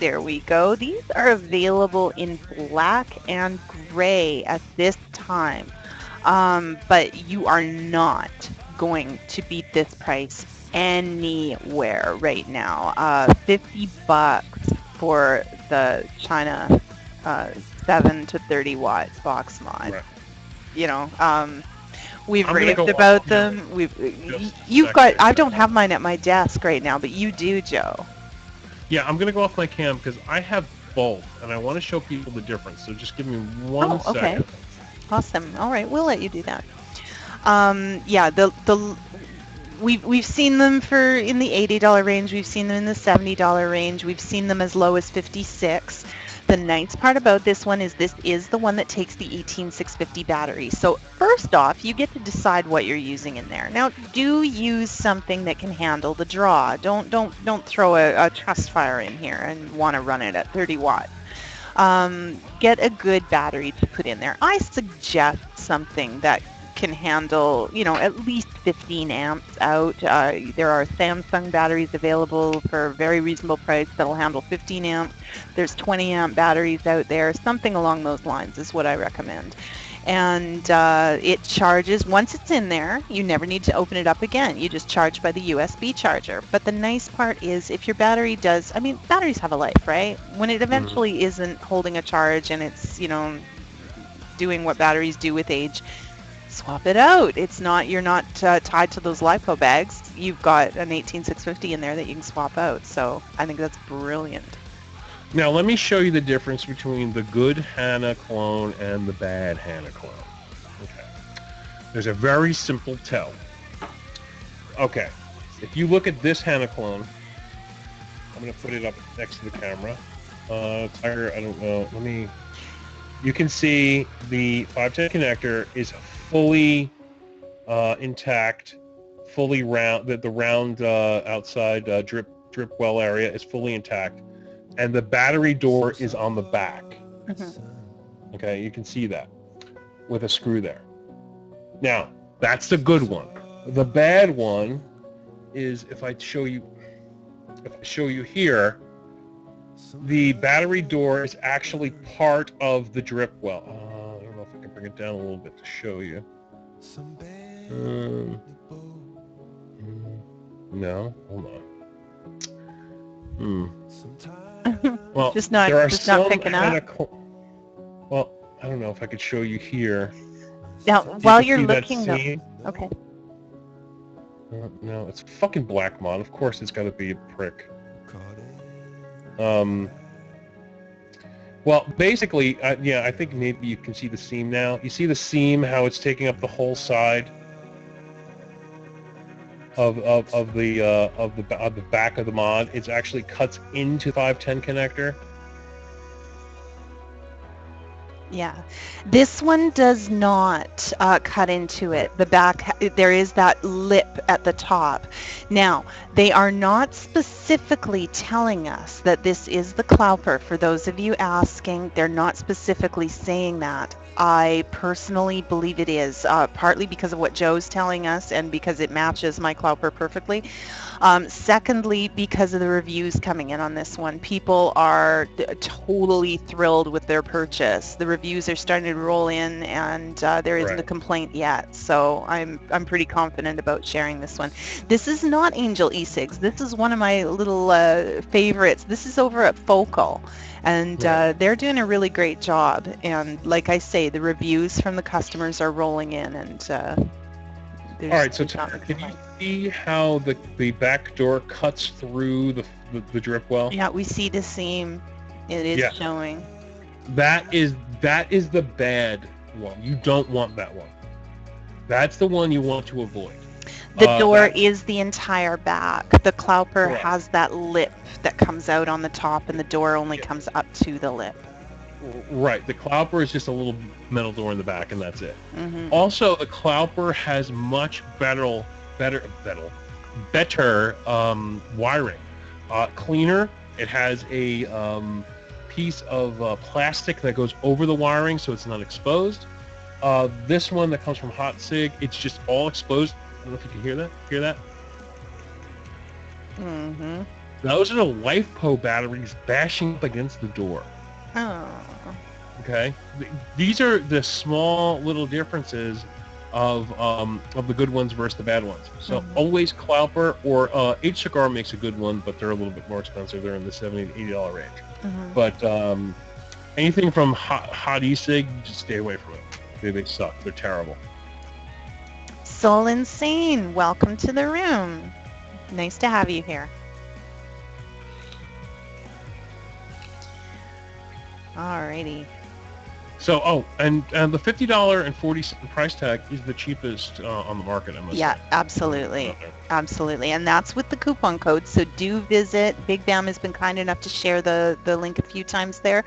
There we go. These are available in black and gray at this time, but you are not going to beat this price anywhere right now. $50 for the China 7 to 30 watt box mod. Right. We've I'm gonna raved go about off camera them. just a You've got. second. I don't have mine at my desk right now, but you do, Joe. Yeah, I'm gonna go off my cam because I have both, and I want to show people the difference. So just give me one Oh, okay. second. Awesome. All right, we'll let you do that. Yeah, we've seen them for in the $80 range. We've seen them in the $70 range. We've seen them as low as 56. The nice part about this one is this is the one that takes the 18650 battery. So first off, you get to decide what you're using in there. Now, do use something that can handle the draw. Don't throw a trust fire in here and want to run it at 30 watts. Get a good battery to put in there. I suggest something that can handle, at least 15 amps out. There are Samsung batteries available for a very reasonable price that'll handle 15 amps. There's 20 amp batteries out there. Something along those lines is what I recommend. And it charges, once it's in there, you never need to open it up again. You just charge by the USB charger. But the nice part is if your battery does, batteries have a life, right? When it eventually isn't holding a charge and it's, doing what batteries do with age, swap it out. You're not tied to those LiPo bags. You've got an 18650 in there that you can swap out. So I think that's brilliant. Now let me show you the difference between the good Hannah clone and the bad Hannah clone. Okay. There's a very simple tell. Okay. If you look at this Hannah clone, I'm going to put it up next to the camera. Tiger, I don't know. You can see the 510 connector is fully intact, fully round. The round outside drip well area is fully intact, and the battery door is on the back. Mm-hmm. Okay, you can see that with a screw there. Now that's the good one. The bad one is if I show you here. The battery door is actually part of the drip well. I don't know if I can bring it down a little bit to show you. No, hold on. Well, just not picking up. Well, I don't know if I could show you here. Now, while you're looking, okay. No, it's fucking black mod. Of course, it's got to be a prick. Well, basically, yeah, I think maybe you can see the seam now. You see the seam, how it's taking up the whole side of the back of the mod. It actually cuts into 510 connector. Yeah, this one does not cut into it. The back, there is that lip at the top. Now, they are not specifically telling us that this is the Clowper. For those of you asking, they're not specifically saying that. I personally believe it is, partly because of what Joe's telling us and because it matches my Clowper perfectly. Secondly, because of the reviews coming in on this one. People are totally thrilled with their purchase. The reviews are starting to roll in, and there isn't a complaint yet. So I'm pretty confident about sharing this one. This is not Angel e-cigs. This is one of my little favorites. This is over at Focal, and they're doing a really great job. And like I say, the reviews from the customers are rolling in, and all right, so can you see how the back door cuts through the drip well? Yeah, we see the seam. It is showing. That is the bad one. You don't want that one. That's the one you want to avoid. The door is the entire back. The Clowper has that lip that comes out on the top, and the door only comes up to the lip. Right. The Clowper is just a little metal door in the back, and that's it. Mm-hmm. Also, the Clowper has much better wiring. Cleaner. It has a piece of plastic that goes over the wiring, so it's not exposed. This one that comes from e-cig, it's just all exposed. I don't know if you can hear that. Hear that? Mm-hmm. Those are the LiPo batteries bashing up against the door. Oh. Okay, these are the small little differences of the good ones versus the bad ones. So always Clowper or H-Cigar makes a good one, but they're a little bit more expensive. They're in the $70 to $80 range. But anything from hot e-cig, just stay away from it. They suck. They're terrible. Soul Insane, welcome to the room. Nice to have you here. Alrighty. So, and the $50.40 price tag is the cheapest on the market, I must say. Yeah, absolutely. Absolutely. And that's with the coupon code. So do visit. Big Bam has been kind enough to share the link a few times there.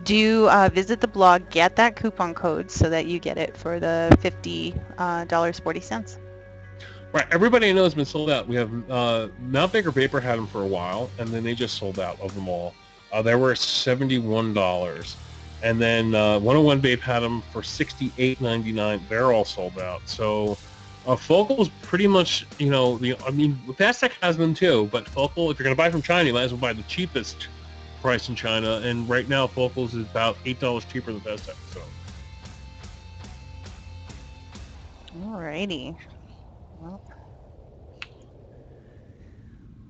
Do visit the blog, get that coupon code so that you get it for the $50.40. Right, everybody I know has been sold out. We have Mount Baker Vapor had them for a while, and then they just sold out of them all. They were $71. And then 101 Vape had them for $68.99. They're all sold out. So Focal's pretty much, Fastech has them too, but Focal, if you're going to buy from China, you might as well buy the cheapest price in China. And right now, Focal's is about $8 cheaper than Fastech. So. Alrighty.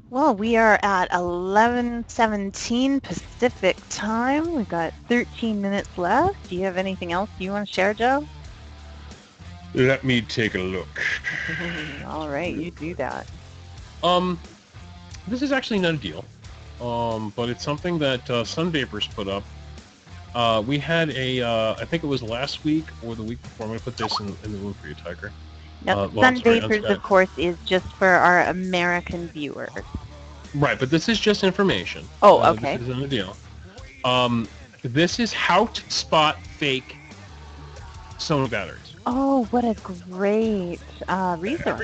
Well, we are at 11:17 Pacific time. We've got 13 minutes left. Do you have anything else you want to share, Joe? Let me take a look. All right, you do that. This is actually not a deal, but it's something that Sun Vapors put up. We had I think it was last week or the week before. I'm going to put this in the room for you, Tiger. Now, Sun Vapors, of course, is just for our American viewers. Right, but this is just information. Oh, okay. This isn't a deal. This is how to spot fake Sony batteries. Oh, what a great resource.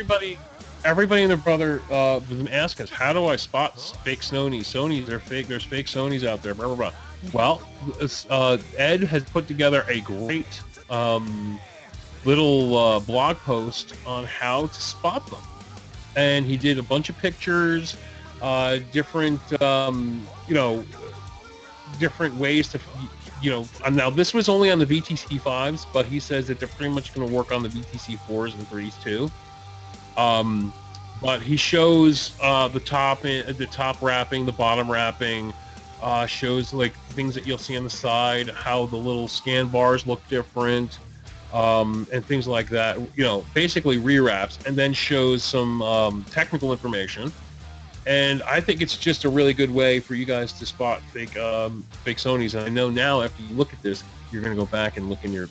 Everybody and their brother was going to ask us, how do I spot fake Sonys? Sonys, they're fake. There's fake Sonys out there, blah, blah, blah. Well, Ed has put together a great little blog post on how to spot them. And he did a bunch of pictures, different ways to, now this was only on the VTC 5s, but he says that they're pretty much going to work on the VTC 4s and 3s too. But he shows the top wrapping, the bottom wrapping, shows like things that you'll see on the side, how the little scan bars look different, and things like that. Basically rewraps, and then shows some technical information. And I think it's just a really good way for you guys to spot fake Sonys. And I know now, after you look at this, you're going to go back and look in your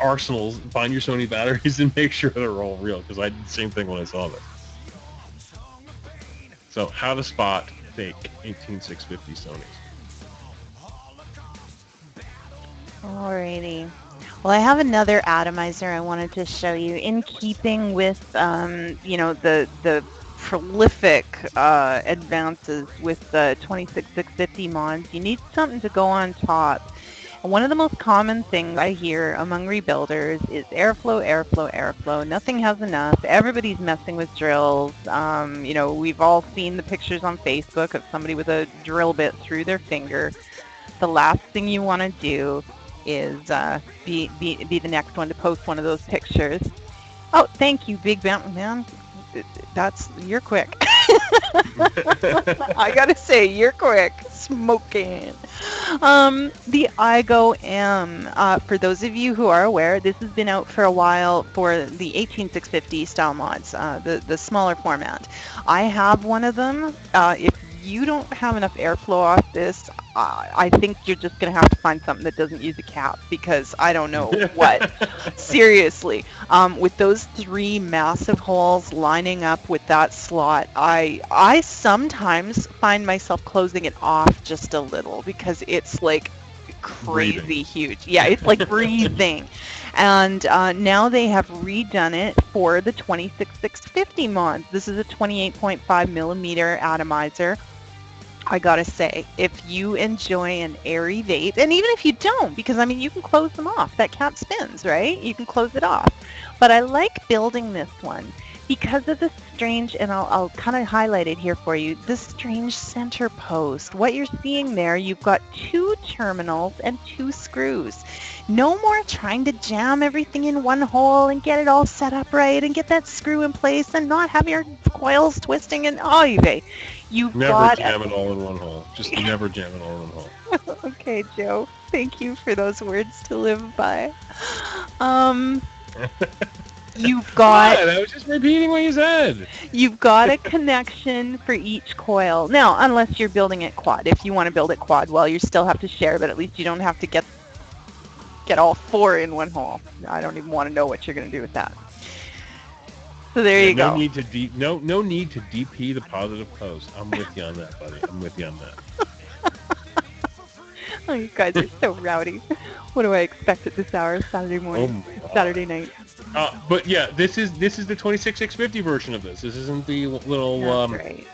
arsenals, find your Sony batteries, and make sure they're all real. Because I did the same thing when I saw this. So, how to spot fake 18650 Sonys. Alrighty. Well, I have another atomizer I wanted to show you in keeping with, the prolific advances with the 26650 mods. You need something to go on top. And one of the most common things I hear among rebuilders is airflow, airflow, airflow. Nothing has enough. Everybody's messing with drills. We've all seen the pictures on Facebook of somebody with a drill bit through their finger. The last thing you want to do is be the next one to post one of those pictures. Oh, thank you, Big Bam, man. You're quick. I gotta say, you're quick. Smoking. The iGo M. For those of you who are aware, this has been out for a while for the 18650 style mods, the smaller format. I have one of them. If you don't have enough airflow off this, I think you're just going to have to find something that doesn't use a cap, because I don't know what. Seriously. With those 3 massive holes lining up with that slot, I sometimes find myself closing it off just a little, because it's like crazy breathing. Huge. Yeah, it's like breathing. And now they have redone it for the 26650 mods. This is a 28.5 millimeter atomizer. I gotta say, if you enjoy an airy vape, and even if you don't, because you can close them off. That cap spins, right? You can close it off. But I like building this one because of the strange, and I'll kind of highlight it here for you, this strange center post. What you're seeing there, you've got 2 terminals and 2 screws. No more trying to jam everything in one hole and get it all set up right and get that screw in place and not have your coils twisting and you've never got jam it all in one hole. Just never jam it all in one hole. Okay, Joe. Thank you for those words to live by. You've got What? I was just repeating what you said. You've got a connection for each coil. Now, unless you're building it quad. If you want to build it quad, well, you still have to share, but at least you don't have to get all four in one hole. I don't even want to know what you're going to do with that. So there you no go. Need to no need to DP the positive post. I'm with you on that, buddy. I'm with you on that. Oh, you guys are so rowdy. What do I expect at this hour, Saturday morning, Saturday night? But yeah, this is the 26650 version of this. This isn't the little That's right.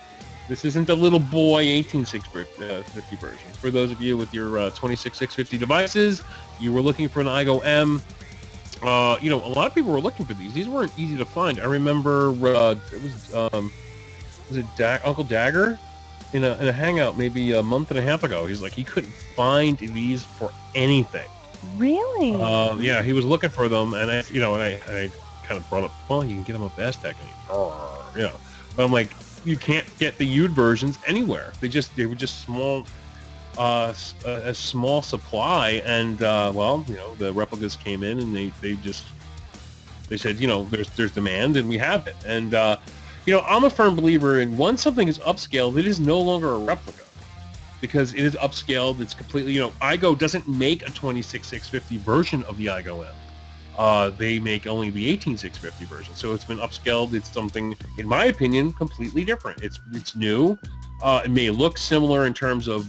This isn't the little boy 18650 version. For those of you with your 26650 devices, you were looking for an iGo M. A lot of people were looking for these. These weren't easy to find. I remember it was it Uncle Dagger in a hangout maybe a month and a half ago. He's like he couldn't find these for anything. Really? Yeah, he was looking for them, and I kind of brought up, well, you can get them at Bestech, but I'm like, you can't get the U'd versions anywhere. They were just small, a small supply, and the replicas came in, and they said, there's demand, and we have it, and I'm a firm believer in once something is upscaled, it is no longer a replica. Because it is upscaled, it's completely, iGo doesn't make a 26650 version of the iGo M. They make only the 18650 version. So it's been upscaled. It's something, in my opinion, completely different. It's new. It may look similar in terms of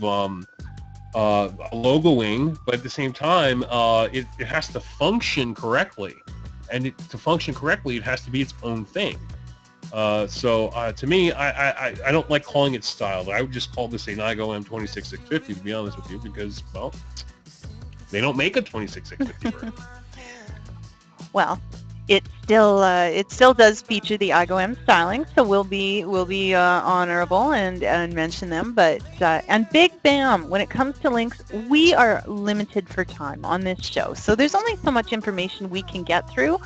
logoing, but at the same time, it has to function correctly. And to function correctly, it has to be its own thing. To me, I don't like calling it styled. I would just call this an iGo M 26650, to be honest with you, because, well, they don't make a 26650 version. Well, it still does feature the iGo M styling, so we'll be honorable and mention them. But and big bam, when it comes to links, we are limited for time on this show, so there's only so much information we can get through.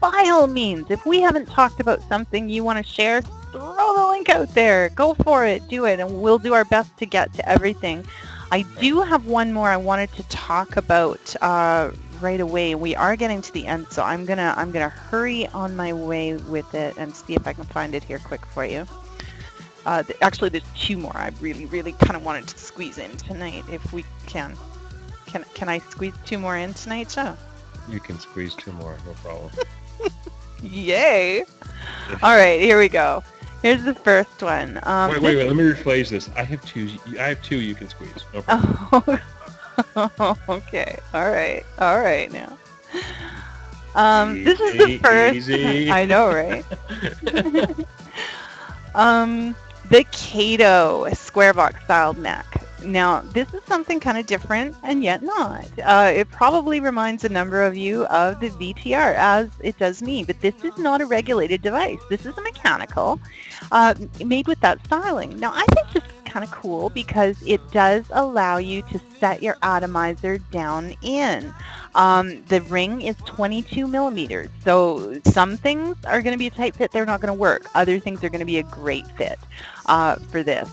By all means, if we haven't talked about something you want to share, throw the link out there. Go for it. Do it. And we'll do our best to get to everything. I do have one more I wanted to talk about right away. We are getting to the end, so I'm gonna hurry on my way with it and see if I can find it here quick for you. Actually, there's two more I really, really kind of wanted to squeeze in tonight if we can. Can I squeeze two more in tonight, Joe? You can squeeze two more, no problem. Yay! All right, here we go. Here's the first one. Wait. Let me rephrase this. I have two. You can squeeze. No problem. Oh, okay. All right. Now, this is the first. Easy. I know, right? The Kato square box styled neck. Now, this is something kind of different, and yet not. It probably reminds a number of you of the VTR, as it does me, but this is not a regulated device. This is a mechanical made with that styling. Now, I think this is kind of cool because it does allow you to set your atomizer down in. The ring is 22 millimeters, so some things are going to be a tight fit. They're not going to work. Other things are going to be a great fit for this.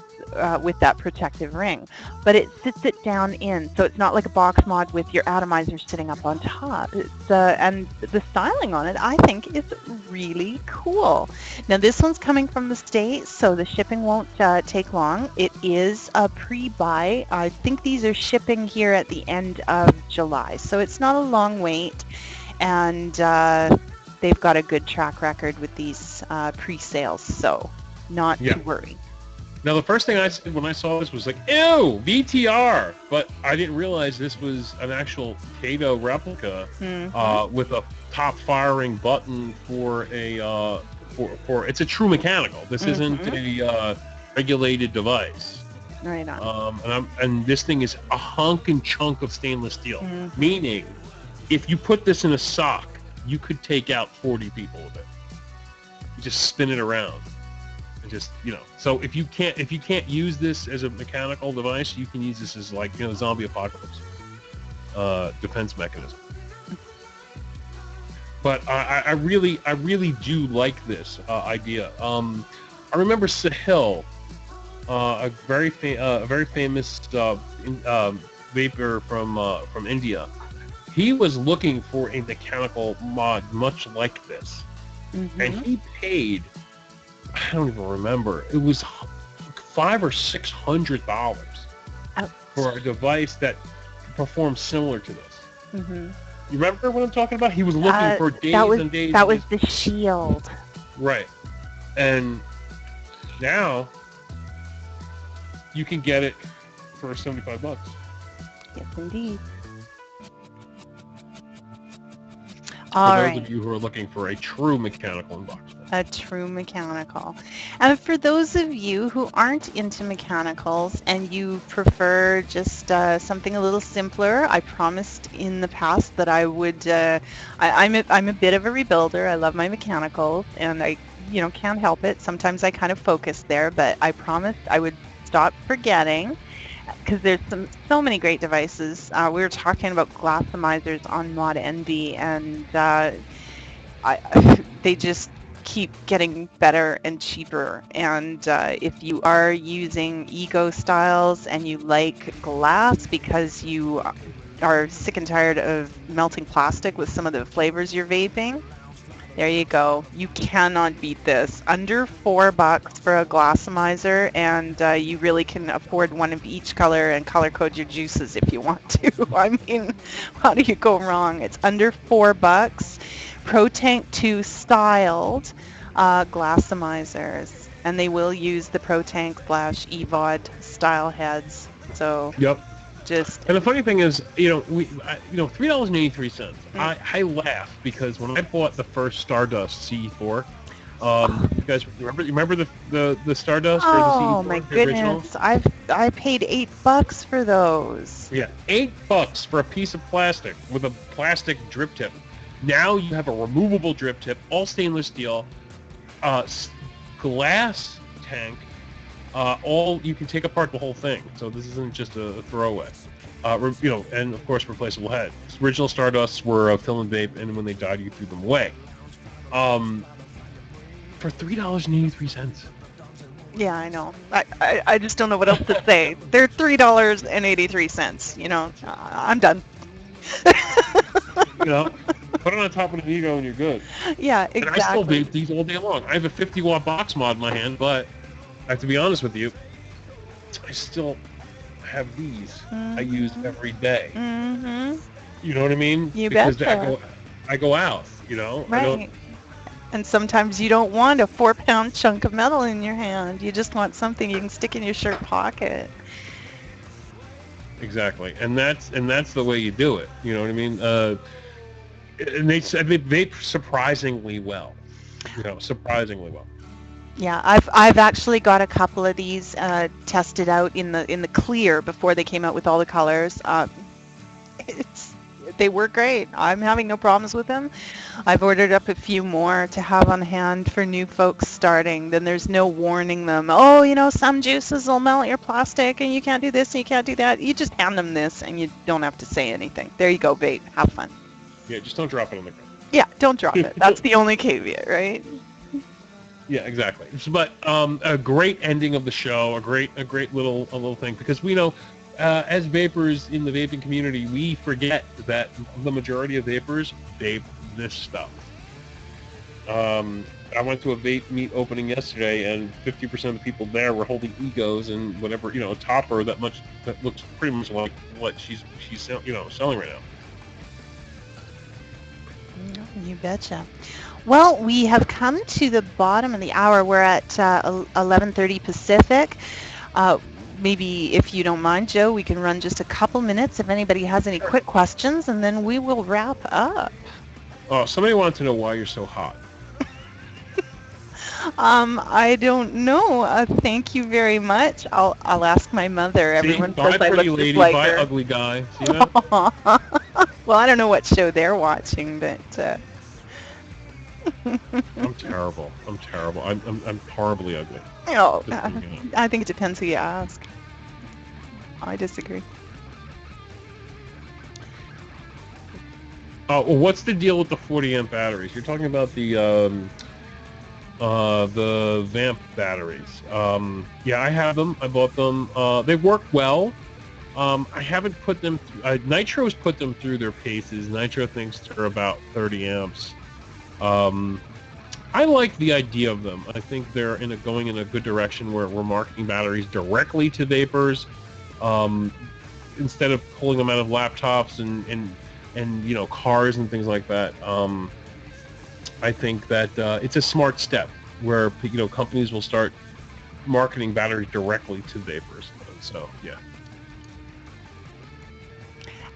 With that protective ring, but it sits it down in, so it's not like a box mod with your atomizer sitting up on top. It's and the styling on it, I think, is really cool. Now this one's coming from the States, so the shipping won't take long. It is a pre-buy. I think these are shipping here at the end of July, so it's not a long wait, and they've got a good track record with these pre-sales, so not to worry. Now, the first thing I said when I saw this was like, ew, VTR! But I didn't realize this was an actual Kato replica with a top-firing button for a it's a true mechanical. This isn't a regulated device. Right on. And this thing is a hunk and chunk of stainless steel, meaning if you put this in a sock, you could take out 40 people with it. You just spin it around. Just so if you can't use this as a mechanical device, you can use this as like zombie apocalypse defense mechanism. But I really do like this idea. I remember Sahil, a very famous vapor from India. He was looking for a mechanical mod much like this, and he paid, I don't even remember, it was $500 or $600 for a device that performs similar to this. You remember what I'm talking about? He was looking for days and days. That was the Shield. Right. And now you can get it for $75. Yes, indeed. For those of you who are looking for a true mechanical unboxing. A true mechanical. And for those of you who aren't into mechanicals and you prefer just something a little simpler, I promised in the past that I would. I'm a bit of a rebuilder. I love my mechanicals, and I can't help it. Sometimes I kind of focus there, but I promised I would stop forgetting, because there's so many great devices. We were talking about glassamizers on Mod NB, and they just keep getting better and cheaper. And if you are using ego styles and you like glass because you are sick and tired of melting plastic with some of the flavors you're vaping, there you go. You cannot beat this. Under $4 for a glassamizer, and you really can afford one of each color and color code your juices if you want to. I mean, how do you go wrong? It's under $4. Pro Tank 2 styled glassamizers, and they will use the Pro Tank / EVOD style heads. So yep. Just and the funny thing is, $3.83. I laugh because when I bought the first Stardust CE4, you guys remember the Stardust or the CE4? Oh my goodness! I paid $8 for those. Yeah, $8 for a piece of plastic with a plastic drip tip. Now you have a removable drip tip, all stainless steel, glass tank. All you can take apart the whole thing, so this isn't just a throwaway. And of course replaceable head. Original Stardusts were a fill and vape, and when they died, you threw them away. For $3.83. Yeah, I know. I just don't know what else to say. They're $3.83. I'm done. Put it on top of an ego and you're good. Yeah, exactly. And I still vape these all day long. I have a 50-watt box mod in my hand, but I have to be honest with you, I still have these I use every day. You know what I mean? Because I go out, Right. And sometimes you don't want a 4-pound chunk of metal in your hand. You just want something you can stick in your shirt pocket. Exactly. And that's the way you do it. You know what I mean? And they vape surprisingly well. Surprisingly well. Yeah, I've actually got a couple of these tested out in the clear before they came out with all the colors. They work great. I'm having no problems with them. I've ordered up a few more to have on hand for new folks starting. Then there's no warning them. Oh, some juices will melt your plastic, and you can't do this and you can't do that. You just hand them this, and you don't have to say anything. There you go, vape. Have fun. Yeah, just don't drop it on the ground. Yeah, don't drop it. That's the only caveat, right? Yeah, exactly. But a great ending of the show, a great little thing, because we know, as vapors in the vaping community, we forget that the majority of vapors vape this stuff. I went to a vape meet opening yesterday, and 50% of the people there were holding egos and whatever, a topper that looks pretty much like what she's selling right now. You betcha. Well, we have come to the bottom of the hour. We're at 11:30 Pacific. Maybe, if you don't mind, Joe, we can run just a couple minutes if anybody has any quick questions, and then we will wrap up. Oh, somebody wanted to know why you're so hot. I don't know. Thank you very much. I'll ask my mother. Everyone says I look lady, just like bye her. Ugly guy. See that? Well, I don't know what show they're watching, but. I'm terrible. I'm horribly ugly. Oh, I think it depends who you ask. I disagree. Oh, well, what's the deal with the 40 amp batteries? You're talking about the Vamp batteries. Yeah, I have them. I bought them. They work well. I haven't put them. Nitro's put them through their paces. Nitro thinks they're about 30 amps. I like the idea of them. I think they're going in a good direction where we're marketing batteries directly to vapors, instead of pulling them out of laptops and cars and things like that. I think that it's a smart step where companies will start marketing batteries directly to vapors. So yeah.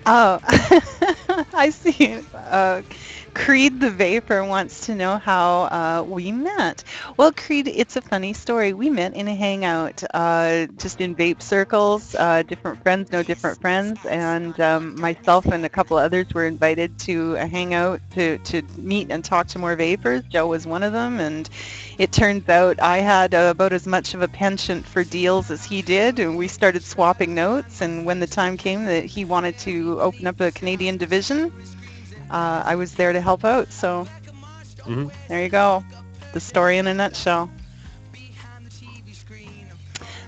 Oh, I see. Creed the Vapor wants to know how we met. Well, Creed, it's a funny story. We met in a hangout, just in vape circles. Different friends know different friends, and myself and a couple others were invited to a hangout to meet and talk to more vapors. Joe was one of them, and it turns out I had about as much of a penchant for deals as he did, and we started swapping notes. And when the time came that he wanted to open up a Canadian division, I was there to help out. So There you go. The story in a nutshell.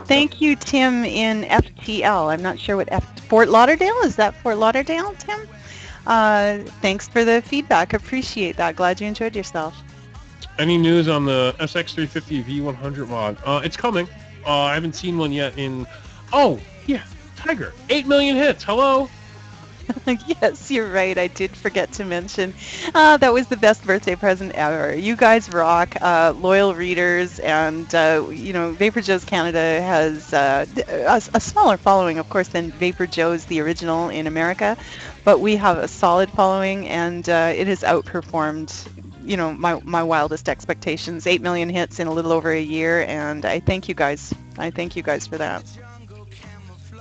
Thank you, Tim in FTL. I'm not sure what Fort Lauderdale? Is that Fort Lauderdale, Tim? Thanks for the feedback. Appreciate that. Glad you enjoyed yourself. Any news on the SX350 V100 mod? It's coming. I haven't seen one yet Oh, yeah, Tiger. 8 million hits. Hello? Yes, you're right. I did forget to mention. That was the best birthday present ever. You guys rock, loyal readers, and VaporJoe's Canada has a smaller following, of course, than VaporJoe's the original in America, but we have a solid following, and it has outperformed my wildest expectations. 8 million hits in a little over a year, and I thank you guys. I thank you guys for that.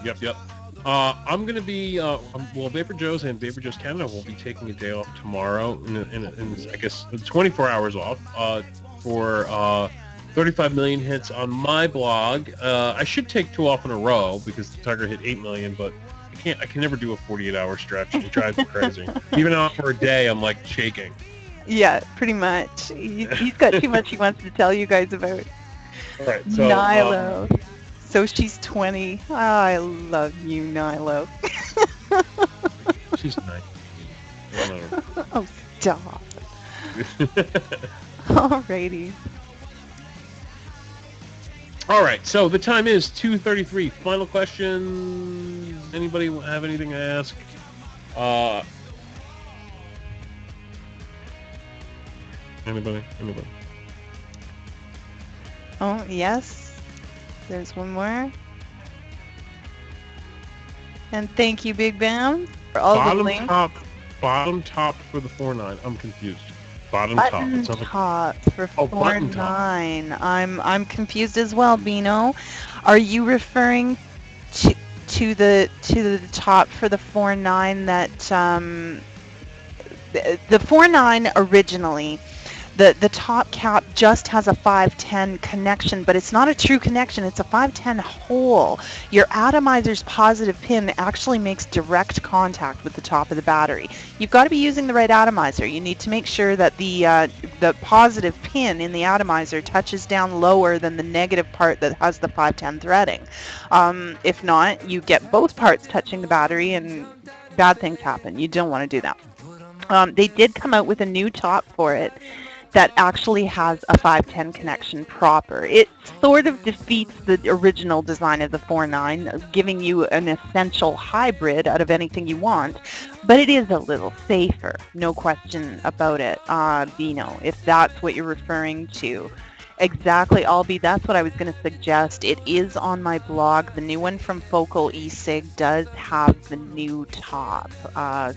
Yep. I'm going to be, VaporJoe's and VaporJoe's Canada will be taking a day off tomorrow, and I guess 24 hours off, for 35 million hits on my blog. I should take 2 off in a row because the Tiger hit 8 million, but I can never do a 48-hour stretch. It drives me crazy. Even out for a day, I'm like shaking. Yeah, pretty much. He's got too much he wants to tell you guys about. All right, so Nilo. So she's 20. Oh, I love you, Nilo. She's 19. Oh, stop. Alrighty. All right, so the time is 2:33. Final question. Anybody have anything to ask? Anybody? Oh, yes. There's one more. And thank you, Big Bam, for all the links. Bottom top for the 4.9. I'm confused. Bottom top for 4.9. I'm confused as well, Bino. Are you referring to the top for the 4.9 that the 4.9 originally? The top cap just has a 510 connection, but it's not a true connection. It's a 510 hole. Your atomizer's positive pin actually makes direct contact with the top of the battery. You've got to be using the right atomizer. You need to make sure that the positive pin in the atomizer touches down lower than the negative part that has the 510 threading. If not, you get both parts touching the battery and bad things happen. You don't want to do that. They did come out with a new top for it that actually has a 510 connection proper. It sort of defeats the original design of the 4.9, giving you an essential hybrid out of anything you want, but it is a little safer, no question about it, Bino, if that's what you're referring to. Exactly, Albie, that's what I was going to suggest. It is on my blog. The new one from Focal e-cig does have the new top.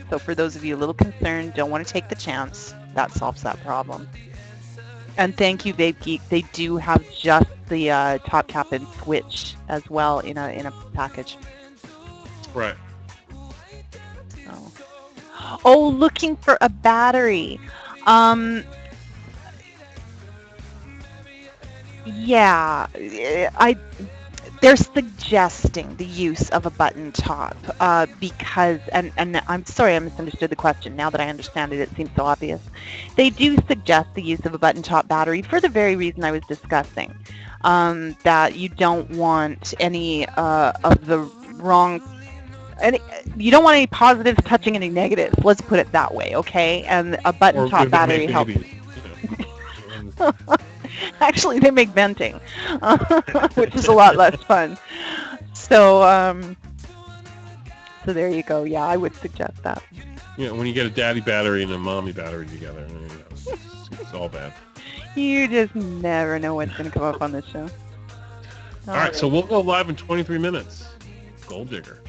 So for those of you a little concerned, don't want to take the chance, that solves that problem. And thank you, Vape Geek. They do have just the top cap and switch as well in a package. Right. Oh, looking for a battery. Yeah, they're suggesting the use of a button top because, and I'm sorry I misunderstood the question. Now that I understand it, it seems so obvious. They do suggest the use of a button top battery for the very reason I was discussing, that you don't want any of the wrong any, you don't want any positives touching any negatives. Let's put it that way, okay? And a button Or top if they battery make helps. babies. Actually, they make venting, which is a lot less fun. So, so there you go. Yeah, I would suggest that. You know, when you get a daddy battery and a mommy battery together, you know, it's all bad. You just never know what's going to come up on this show. All right, so we'll go live in 23 minutes. Gold digger.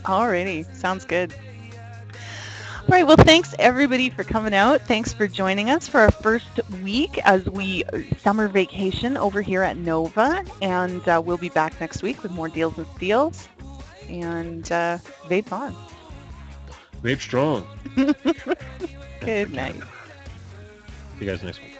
Alrighty, sounds good. All right, well, thanks everybody for coming out. Thanks for joining us for our first week as we summer vacation over here at Nova, and we'll be back next week with more deals and steals, and vape on. VapeStrong. Good night. See you guys next week.